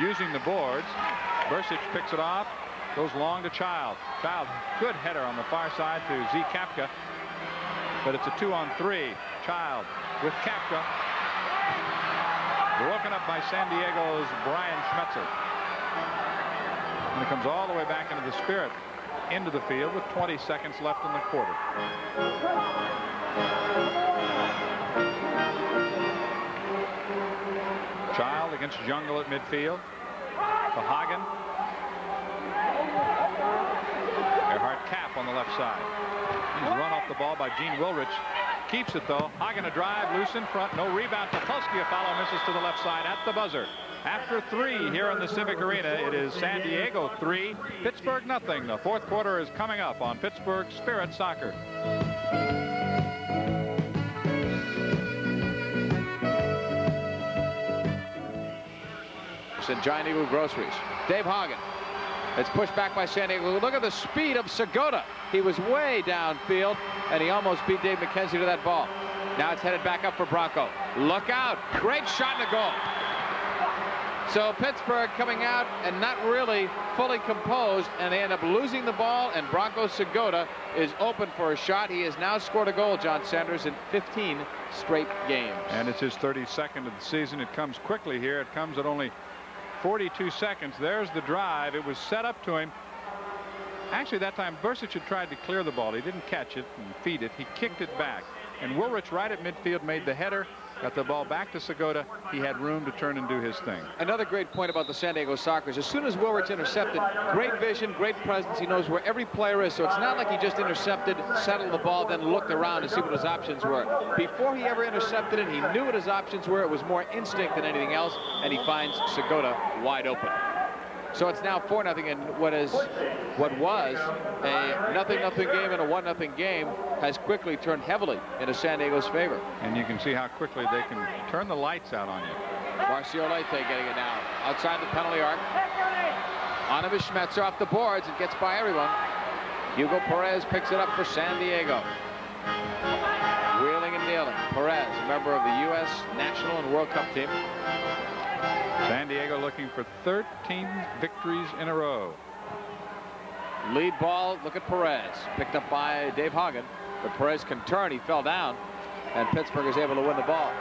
Using the boards. Bursic picks it off. Goes long to Child. Child, good header on the far side to Z Kapka. But it's a 2-on-3. Child with Kapka. Broken up by San Diego's Brian Schmetzer. And it comes all the way back into the Spirit. Into the field with 20 seconds left in the quarter. Child against Jungle at midfield. To Hagen. Earhart Cap on the left side. He's run off the ball by Gene Woolrich. Keeps it though. Hagen a drive, loose in front, no rebound. Topolsky a follow, misses to the left side at the buzzer. After 3 here in the Civic Arena, it is San Diego 3, Pittsburgh nothing. The fourth quarter is coming up on Pittsburgh Spirit Soccer. It's in Giant Eagle Groceries. Dave Hagen. It's pushed back by San Diego. Look at the speed of Segota. He was way downfield, and he almost beat Dave McKenzie to that ball. Now it's headed back up for Bronco. Look out. Great shot in the goal. So Pittsburgh coming out and not really fully composed, and they end up losing the ball, and Bronco Segota is open for a shot. He has now scored a goal, John Sanders, in 15 straight games. And it's his 32nd of the season. It comes quickly here. It comes at only 42 seconds. There's the drive. It was set up to him. Actually, that time Bursic had tried to clear the ball. He didn't catch it and feed it. He kicked it back. And Woolrich right at midfield made the header got the ball back to Segota. He had room to turn and do his thing. Another great point about the San Diego Sockers, as soon as Wilward's intercepted, great vision, great presence. He knows where every player is, so it's not like he just intercepted, settled the ball, then looked around to see what his options were. Before he ever intercepted it, he knew what his options were. It was more instinct than anything else, and he finds Segota wide open. So it's now 4-0, and what was a 0-0 game and a 1-0 game has quickly turned heavily into San Diego's favor. And you can see how quickly they can turn the lights out on you. Marcio Leite getting it now outside the penalty arc. Onova Schmetzer off the boards. It gets by everyone. Hugo Perez picks it up for San Diego. Wheeling and dealing. Perez, a member of the U.S. National and World Cup team. San Diego looking for 13 victories in a row. Lead ball, look at Perez. Picked up by Dave Hagen. But Perez can turn. He fell down. And Pittsburgh is able to win the ball.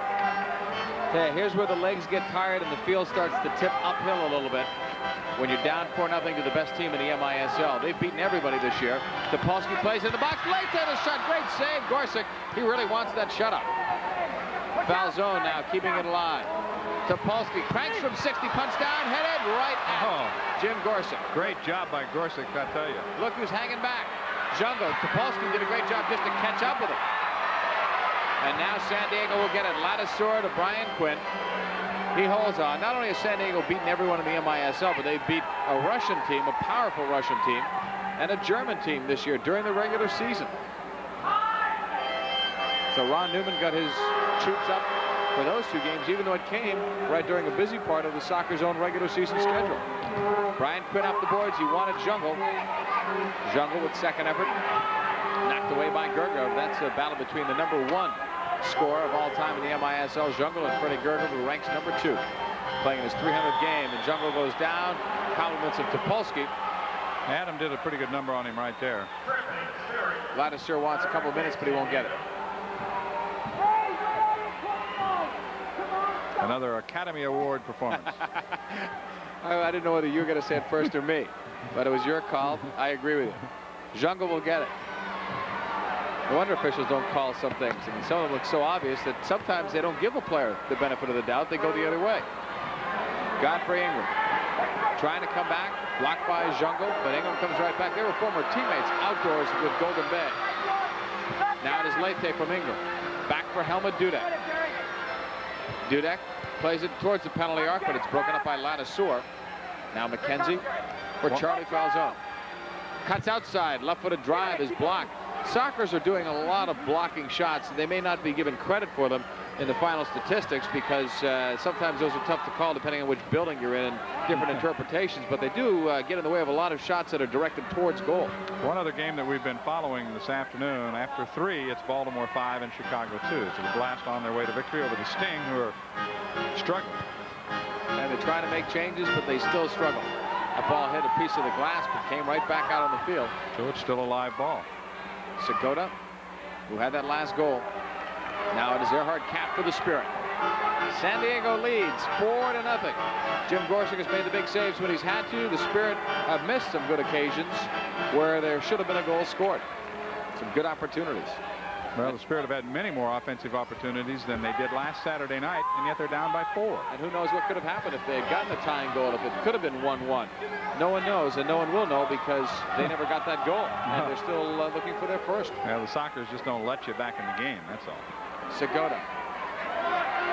Okay, here's where the legs get tired and the field starts to tip uphill a little bit. When you're down 4-0 to the best team in the MISL. They've beaten everybody this year. Topolsky plays in the box. Leite the shot. Great save. Gorsick. He really wants that shutout. Foul zone now, keeping it alive. Topolsky cranks from 60, punch down, headed right at Jim Gorsick. Great job by Gorsick, I tell you. Look who's hanging back. Jungle. Topolsky did a great job just to catch up with him. And now San Diego will get it. Ladisor to Brian Quinn. He holds on. Not only has San Diego beaten everyone in the MISL, but they've beat a Russian team, a powerful Russian team, and a German team this year during the regular season. So Ron Newman got his troops up for those two games, even though it came right during a busy part of the soccer's own regular season schedule. Brian Quinn off the boards. He wanted Jungle. Jungle with second effort. Knocked away by Gergov. That's a battle between the #1 scorer of all time in the MISL, Jungle, and Freddie Gergov, who ranks #2. Playing his 300th game, and Jungle goes down. Compliments of Topolsky. Adam did a pretty good number on him right there. Ladisor wants a couple of minutes, but he won't get it. Another Academy Award performance. I didn't know whether you were going to say it first or me, but it was your call. I agree with you. Jungle will get it. No wonder officials don't call some things. I mean, some of them look so obvious that sometimes they don't give a player the benefit of the doubt. They go the other way. Godfrey Ingram trying to come back, blocked by Jungle, but Ingram comes right back. They were former teammates outdoors with Golden Bay. Now it is Leite from Ingram. Back for Helmut Dudek. Dudek plays it towards the penalty arc, but it's broken up by Ladisor. Now McKenzie for Charlie Falzone. Cuts outside, left-footed drive is blocked. Sockers are doing a lot of blocking shots. They may not be given credit for them in the final statistics because sometimes those are tough to call depending on which building you're in and different interpretations, but they do get in the way of a lot of shots that are directed towards goal. One other game that we've been following this afternoon, after 3, it's Baltimore 5 and Chicago 2. It's a blast on their way to victory over the Sting, who are struggling. And they're trying to make changes, but they still struggle. A ball hit a piece of the glass, but came right back out on the field. So it's still a live ball. Segota, who had that last goal. Now it is Erhard Kapp for the Spirit. San Diego leads 4-0. Jim Gorsick has made the big saves when he's had to. The Spirit have missed some good occasions where there should have been a goal scored. Some good opportunities. Well, the Spirit have had many more offensive opportunities than they did last Saturday night, and yet they're down by 4. And who knows what could have happened if they had gotten the tying goal, if it could have been 1-1. No one knows, and no one will know because they never got that goal. And they're still looking for their first. Yeah, the Sockers just don't let you back in the game, that's all. Segota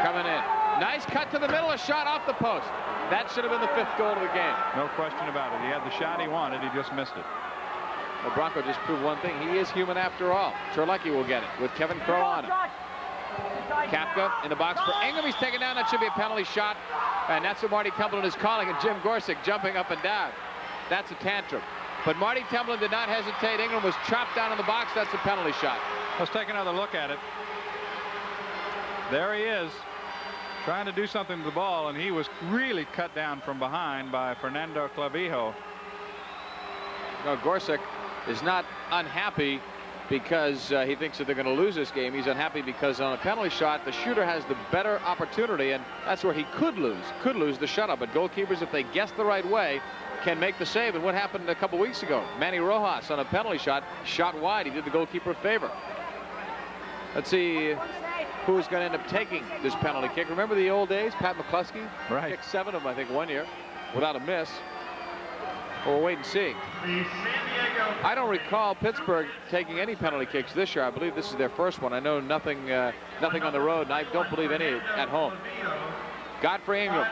coming in. Nice cut to the middle, a shot off the post. That should have been the 5th goal of the game. No question about it. He had the shot he wanted, he just missed it. Well, Bronco just proved one thing. He is human after all. Terlecki will get it with Kevin Crowe on him. Kapka in the box for Ingram. He's taken down. That should be a penalty shot. And that's what Marty Templeton is calling. And Jim Gorsick jumping up and down. That's a tantrum. But Marty Templeton did not hesitate. Ingram was chopped down in the box. That's a penalty shot. Let's take another look at it. There he is, trying to do something to the ball, and he was really cut down from behind by Fernando Clavijo. No, Gorsick is not unhappy because he thinks that they're going to lose this game. He's unhappy because on a penalty shot, the shooter has the better opportunity, and that's where he could lose the shutout. But goalkeepers, if they guess the right way, can make the save. And what happened a couple weeks ago? Manny Rojas on a penalty shot, shot wide. He did the goalkeeper a favor. Let's see. who's going to end up taking this penalty kick. Remember the old days? Pat McCluskey kicked 7 of them, I think, 1 year without a miss. We'll wait and see. I don't recall Pittsburgh taking any penalty kicks this year. I believe this is their first one. I know nothing on the road, and I don't believe any at home. Godfrey Ingram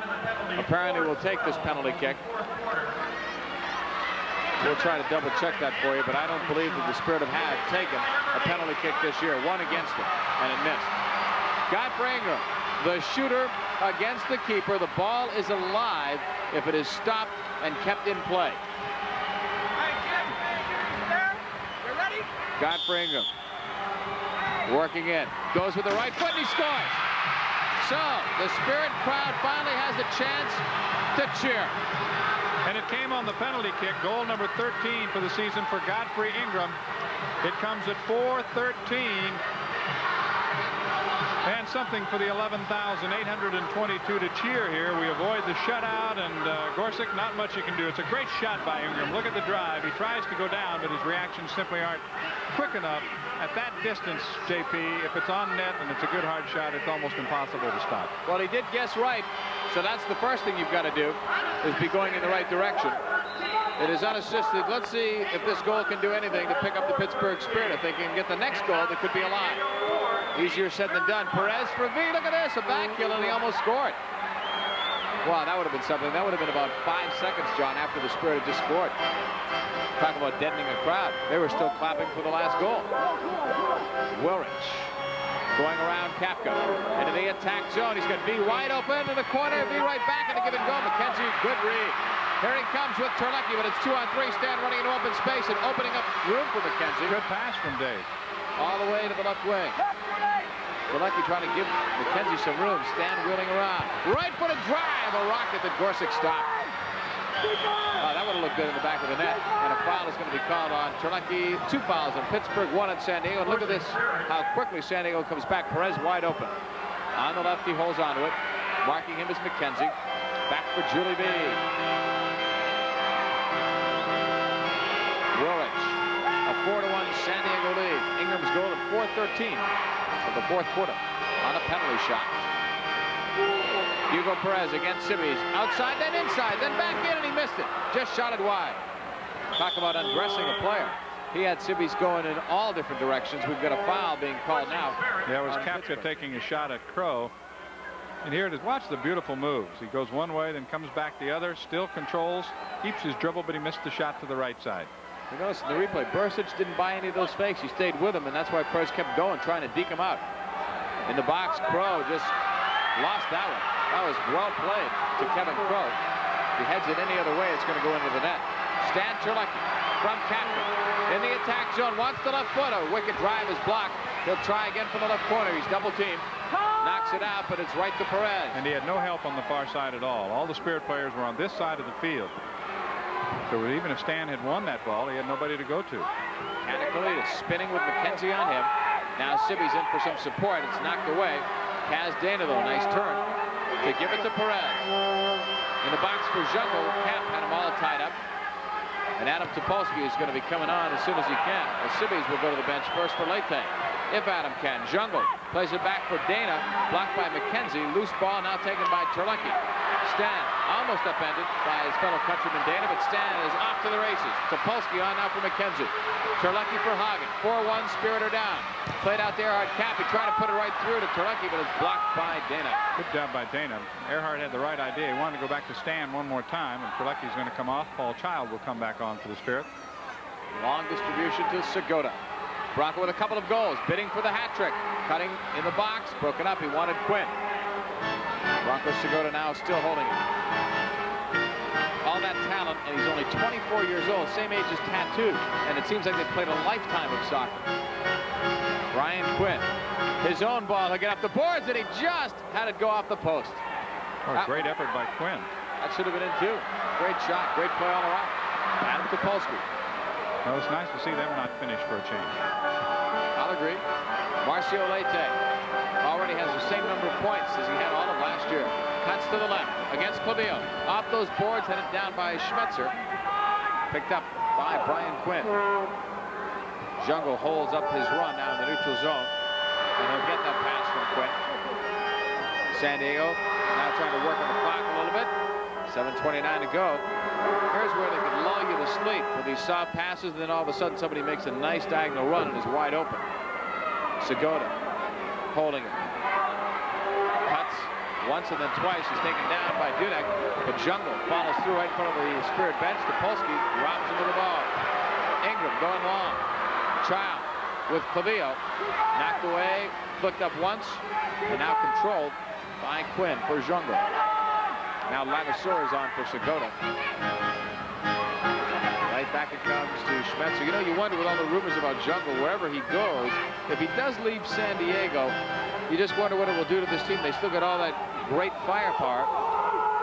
apparently will take this penalty kick. We'll try to double check that for you, but I don't believe that the Spirit have had taken a penalty kick this year. One against him, and it missed. Godfrey Ingram, the shooter against the keeper. The ball is alive if it is stopped and kept in play. Godfrey Ingram working in, goes with the right foot, and he scores. So the Spirit crowd finally has a chance to cheer. And it came on the penalty kick, goal number 13 for the season for Godfrey Ingram. It comes at 4:13. And something for the 11,822 to cheer here. We avoid the shutout, and Gorsuch, not much you can do. It's a great shot by Ingram. Look at the drive. He tries to go down, but his reactions simply aren't quick enough. At that distance, JP, if it's on net and it's a good hard shot, it's almost impossible to stop. Well, he did guess right, so that's the first thing you've got to do, is be going in the right direction. It is unassisted. Let's see if this goal can do anything to pick up the Pittsburgh Spirit. If they can get the next goal, that could be alive. Easier said than done. Perez for V. Look at this, a back heel, and he almost scored. Wow, that would have been something. That would have been about 5 seconds, John, after the Spirit had just scored. Talk about deadening a crowd. They were still clapping for the last goal. Wilrich going around Kapka into the attack zone. He's got V wide open in the corner. V right back and a give and go. McKenzie, good read. Here he comes with Terlecki, but it's 2-on-3. Stan running into open space and opening up room for McKenzie. Good pass from Dave. All the way to the left wing. Terlecki trying to give McKenzie some room. Stan wheeling around. Right-footed drive, a rocket that Gorsuch stopped. Oh, that would have looked good in the back of the net. And a foul is going to be called on Terlecki. 2 fouls on Pittsburgh, 1 at San Diego. And look at this, how quickly San Diego comes back. Perez wide open. On the left, he holds onto it. Marking him as McKenzie. Back for Julie B. Wilrich, a 4-1 San Diego lead. Ingram's goal at 4:13 of the fourth quarter on a penalty shot. Hugo Perez against Sibbies. Outside, then inside, then back in, and he missed it. Just shot it wide. Talk about undressing a player. He had Sibbies going in all different directions. We've got a foul being called now. Yeah, it was Kapka taking a shot at Crow. And here it is. Watch the beautiful moves. He goes one way, then comes back the other, still controls, keeps his dribble, but he missed the shot to the right side. You notice in the replay, Bursic didn't buy any of those fakes. He stayed with him, and that's why Perez kept going, trying to deke him out. In the box, Crow just lost that one. That was well played to Kevin Crow. If he heads it any other way, it's going to go into the net. Stan Terlecki from Kapka in the attack zone. Wants the left foot. A wicked drive is blocked. He'll try again from the left corner. He's double teamed. Knocks it out, but it's right to Perez. And he had no help on the far side at all. All the Spirit players were on this side of the field. So even if Stan had won that ball, he had nobody to go to. Canicoli is spinning with McKenzie on him. Now Sibby's in for some support. It's knocked away. Kaz Dana, though, nice turn to give it to Perez. In the box for Jungle, Camp had him all tied up. And Adam Topolsky is going to be coming on as soon as he can. Well, Sibbies will go to the bench first for Leite. If Adam can. Jungle plays it back for Dana. Blocked by McKenzie. Loose ball now taken by Terlecki. Stan almost upended by his fellow countryman Dana, but Stan is off to the races. Topolsky on now for McKenzie. Terlecki for Hagen. 4-1, Spirit are down. Played out there, Earhart Cappy trying to put it right through to Terlecki, but it's blocked by Dana. Good job by Dana. Earhart had the right idea. He wanted to go back to Stan one more time, and Terlecki's going to come off. Paul Child will come back on for the Spirit. Long distribution to Segota. Bronco with a couple of goals, bidding for the hat trick. Cutting in the box, broken up. He wanted Quinn. Bronco Segota now still holding it. All that talent, and he's only 24 years old, same age as Tattoo, and it seems like they've played a lifetime of soccer. Brian Quinn, his own ball, he'll get up the boards, and he just had it go off the post. Oh, great effort by Quinn. That should have been in too. Great shot, great play all around. Adam Topolsky. Well, it's nice to see them not finish for a change. I'll agree. Marcio Leite already has the same number of points as he had all of last year. Cuts to the left against Clavillo. Off those boards, headed down by Schmetzer. Picked up by Brian Quinn. Jungle holds up his run now in the neutral zone. And he'll get that pass from Quinn. San Diego now trying to work on the clock a little bit. 7:29 to go. Here's where they could lull you to sleep with these soft passes, and then all of a sudden somebody makes a nice diagonal run and is wide open. Segota holding it. Cuts once and then twice. He's taken down by Dudek, but Jungle follows through right in front of the Spirit bench. Topolsky robs him with the ball. Ingram going long. Child with Clavillo. Knocked away, flicked up once, and now controlled by Quinn for Jungle. Now Lavasseur is on for Segota. Right back it comes to Schmetzer. You know, you wonder with all the rumors about Jungle, wherever he goes, if he does leave San Diego, you just wonder what it will do to this team. They still got all that great firepower,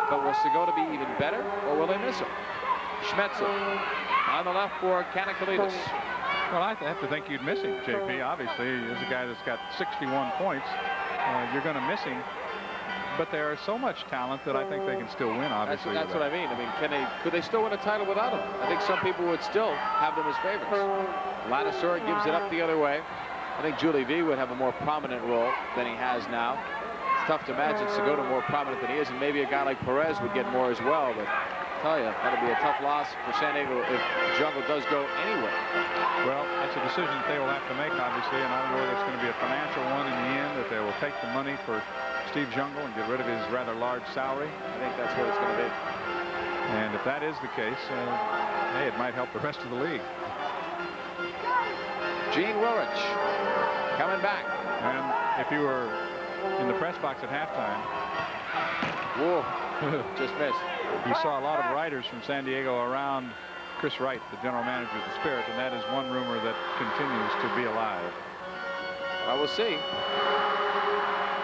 but will Segota be even better, or will they miss him? Schmetzer on the left for Kanakalides. Well, I have to think you'd miss him, JP. Obviously, he's a guy that's got 61 points. You're going to miss him. But there is so much talent that I think they can still win, obviously. That's what I mean. I mean, could they still win a title without him? I think some people would still have them as favorites. Lavasseur gives it up the other way. I think Julie V would have a more prominent role than he has now. It's tough to imagine Segota more prominent than he is, and maybe a guy like Perez would get more as well. But I tell you, that'll be a tough loss for San Diego if Jungle does go anywhere. Well, that's a decision that they will have to make, obviously, and I don't know whether it's going to be a financial one in the end, that they will take the money for Steve Jungle and get rid of his rather large salary. I think that's what it's going to be. And if that is the case, hey, it might help the rest of the league. Gene Wilrich coming back. And if you were in the press box at halftime, whoa, just missed. You saw a lot of writers from San Diego around Chris Wright, the general manager of the Spirit, and that is one rumor that continues to be alive. Well, we'll see.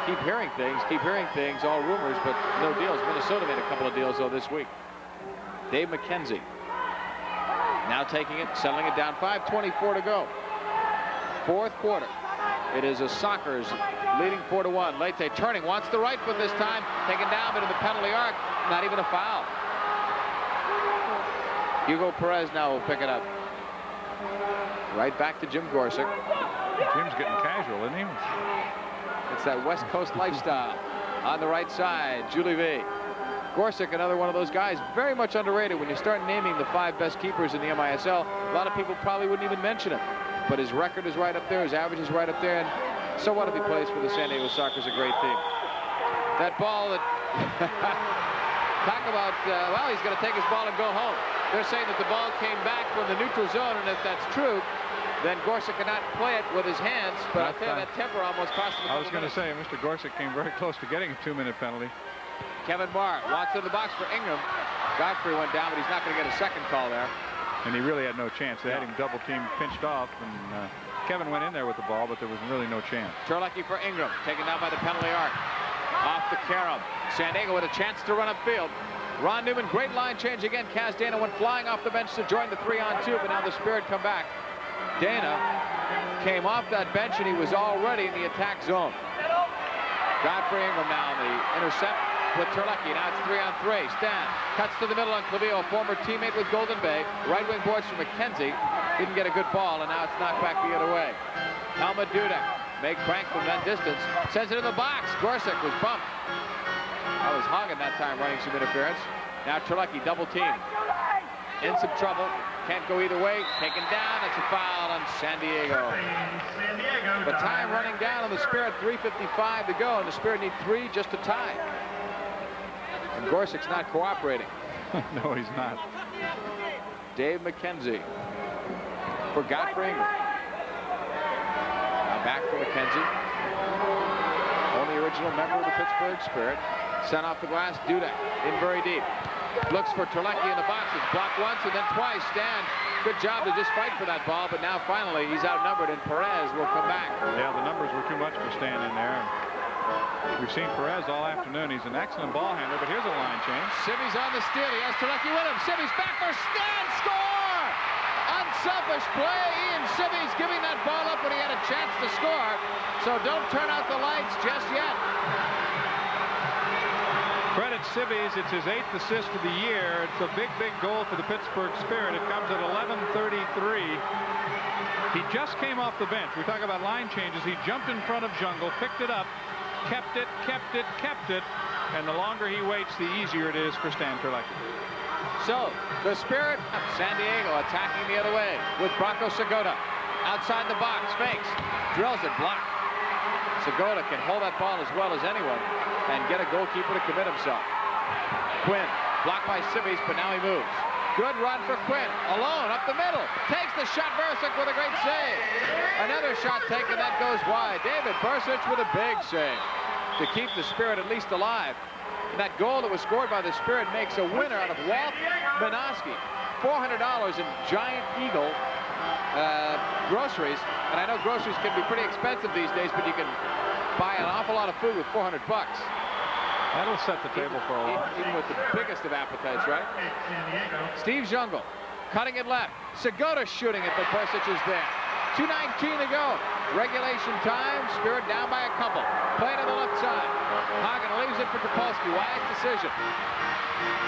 Keep hearing things, all rumors, but no deals. Minnesota made a couple of deals, though, this week. Dave McKenzie now taking it, settling it down. 5:24 to go. Fourth quarter. It is a Sockers leading 4-1. Leite turning, wants the right foot this time. Taken down into the penalty arc. Not even a foul. Hugo Perez now will pick it up. Right back to Jim Gorsuch. Jim's getting casual, isn't he? It's that West Coast lifestyle. On the right side, Julie V. Gorsuch, another one of those guys, very much underrated. When you start naming the 5 best keepers in the MISL, a lot of people probably wouldn't even mention him. But his record is right up there, his average is right up there, and so what if he plays for the San Diego Sockers, a great team. That ball that, talk about, well, he's going to take his ball and go home. They're saying that the ball came back from the neutral zone, and if that's true, then Gorsuch cannot play it with his hands, but I'll tell you, that temper almost cost him a couple I was going to say, Mr. Gorsuch came very close to getting a 2-minute penalty. Kevin Barr wants in the box for Ingram. Godfrey went down, but he's not going to get a second call there. And he really had no chance. They had him double team pinched off, and Kevin went in there with the ball, but there was really no chance. Terlecki for Ingram, taken down by the penalty arc. Off the carom. San Diego with a chance to run upfield. Ron Newman, great line change again. Kaz Dana went flying off the bench to join the 3-on-2, but now the Spirit come back. Dana came off that bench, and he was already in the attack zone. Godfrey Ingram now on the intercept with Terlecki. Now it's 3-on-3. Stan cuts to the middle on Clavillo, former teammate with Golden Bay. Right wing boards for McKenzie. Didn't get a good ball, and now it's knocked back the other way. Helmut Dudek may crank from that distance. Sends it in the box. Gorsuch was bumped. I was hogging that time, running some interference. Now Terlecki double team. In some trouble. Can't go either way. Taken down. It's a foul on San Diego. But time running down on the Spirit. 3:55 to go, and the Spirit need 3 just to tie. And Gorsuch's not cooperating. No, he's not. Dave McKenzie for Godfrey Ingram. Now back for McKenzie. Only original member of the Pittsburgh Spirit. Sent off the glass. Dudek in very deep. Looks for Terlecki in the box. It's blocked once and then twice. Stan, good job to just fight for that ball, but now finally he's outnumbered, and Perez will come back. Yeah, the numbers were too much for Stan in there. We've seen Perez all afternoon. He's an excellent ball handler, but here's a line change. Sibby's on the steal. He has Terlecki with him. Sibby's back for Stan. Score! Unselfish play. Ian Sibby's giving that ball up when he had a chance to score. So don't turn out the lights just yet. Credit Sibby's. It's his 8th assist of the year. It's a big, big goal for the Pittsburgh Spirit. It comes at 11:33. He just came off the bench. We talk about line changes. He jumped in front of Jungle, picked it up, kept it, and the longer he waits, the easier it is for Stan Terlecki. So the Spirit of San Diego attacking the other way with Bronco Segota. Outside the box, fakes, drills it, blocked. Segota can hold that ball as well as anyone and get a goalkeeper to commit himself. Quinn, blocked by Civies, but now he moves. Good run for Quinn, alone, up the middle. Takes the shot, Bursic with a great save. Another shot taken, that goes wide. David Bursic with a big save to keep the Spirit at least alive. And that goal that was scored by the Spirit makes a winner out of Walt Minoski. $400 in Giant Eagle groceries. And I know groceries can be pretty expensive these days, but you can buy an awful lot of food with $400. That'll set the table for a while. Even with the biggest of appetites, right? Steve Jungle cutting it left. Segota shooting it, but Bursic is there. 2:19 to go. Regulation time. Spirit down by a couple. Play to the left side. Hagen leaves it for Topolsky. Wise decision.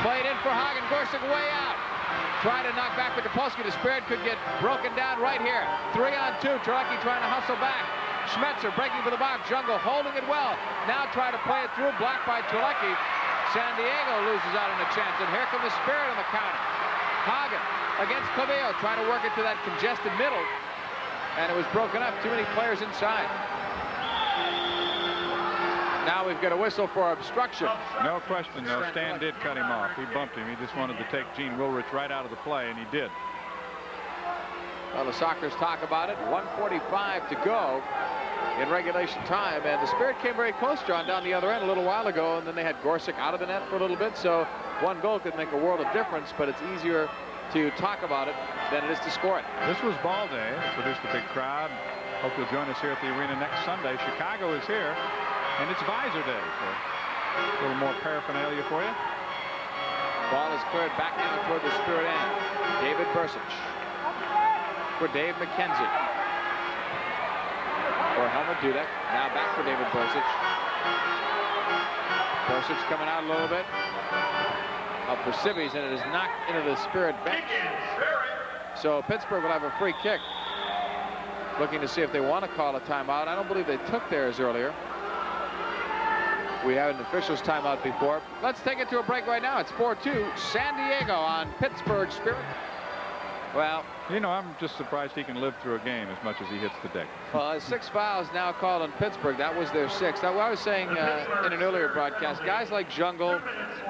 Played in for Hagen. Gorsuch way out. Trying to knock back with Topolsky. The Spirit could get broken down right here. 3-on-2. Terlecki trying to hustle back. Schmetzer breaking for the box. Jungle holding it well. Now try to play it through. Blocked by Terlecki. San Diego loses out on a chance. And here comes the Spirit on the counter. Hagen against Clavillo. Trying to work it to that congested middle. And it was broken up. Too many players inside. Now we've got a whistle for obstruction. No question, though. Stan did cut him off. He bumped him. He just wanted to take Gene Wilrich right out of the play, and he did. Well, the Sockers talk about it. 1:45 to go in regulation time. And the Spirit came very close, John, down the other end a little while ago. And then they had Gorsuch out of the net for a little bit. So one goal could make a world of difference, but it's easier to talk about it than it is to score it. This was ball day. It produced a big crowd. Hope you'll join us here at the arena next Sunday. Chicago is here, and it's Visor Day. So a little more paraphernalia for you. Ball is cleared back down toward the Spirit end. David Bursic for Dave McKenzie. For Helmut Dudek. Now back for David Bursic. Bursic coming out a little bit. Up for Civies, and it is knocked into the Spirit bench. So Pittsburgh will have a free kick. Looking to see if they want to call a timeout. I don't believe they took theirs earlier. We had an official's timeout before. Let's take it to a break right now. It's 4-2 San Diego on Pittsburgh Spirit. Well, you know, I'm just surprised he can live through a game as much as he hits the deck. Well, 6 fouls now called on Pittsburgh. That was their 6th. Now, I was saying in an earlier broadcast, guys like Jungle,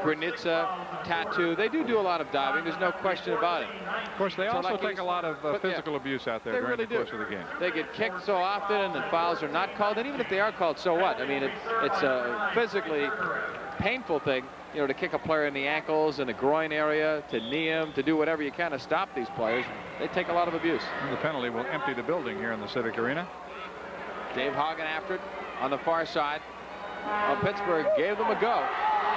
Granitza, Tattoo, they do a lot of diving. There's no question about it. Of course, they also take a lot of physical abuse out there during the course of the game. They get kicked so often, and fouls are not called. And even if they are called, so what? I mean, it's a physically painful thing, you know, to kick a player in the ankles and the groin area, to knee him, to do whatever you can to stop these players. They take a lot of abuse. And the penalty will empty the building here in the Civic Arena. Dave Hagen after it on the far side. Well, Pittsburgh gave them a go,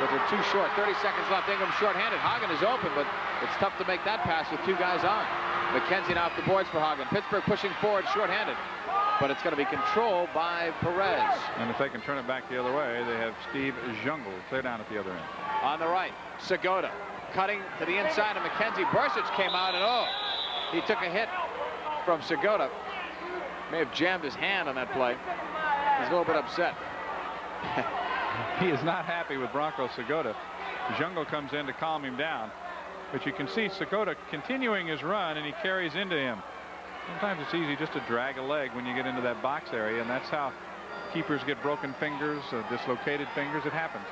but they're too short. 30 seconds left. Ingram short-handed. Hagen is open, but it's tough to make that pass with 2 guys on. McKenzie now off the boards for Hagen. Pittsburgh pushing forward short-handed, but it's going to be controlled by Perez. And if they can turn it back the other way, they have Steve Jungle. They're down at the other end. On the right, Segota cutting to the inside of McKenzie. Bursic came out, and he took a hit from Segota. May have jammed his hand on that play. He's a little bit upset. He is not happy with Bronco Segota. Jungle comes in to calm him down. But you can see Segota continuing his run, and he carries into him. Sometimes it's easy just to drag a leg when you get into that box area, and that's how keepers get broken fingers, dislocated fingers. It happens.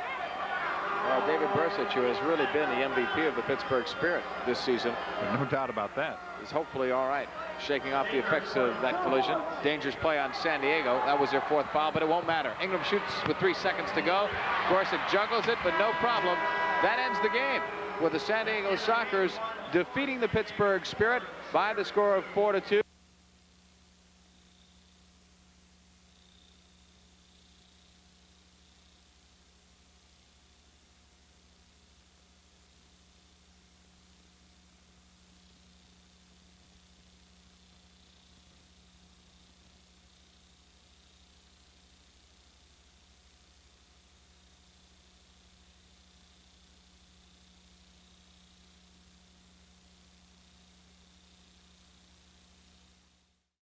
Well, David Bursic, who has really been the MVP of the Pittsburgh Spirit this season. There's no doubt about that. Is hopefully all right. Shaking off the effects of that collision. Dangerous play on San Diego. That was their 4th foul, but it won't matter. Ingram shoots with 3 seconds to go. Gorsuch juggles it, but no problem. That ends the game with the San Diego Sockers defeating the Pittsburgh Spirit by the score of 4-2.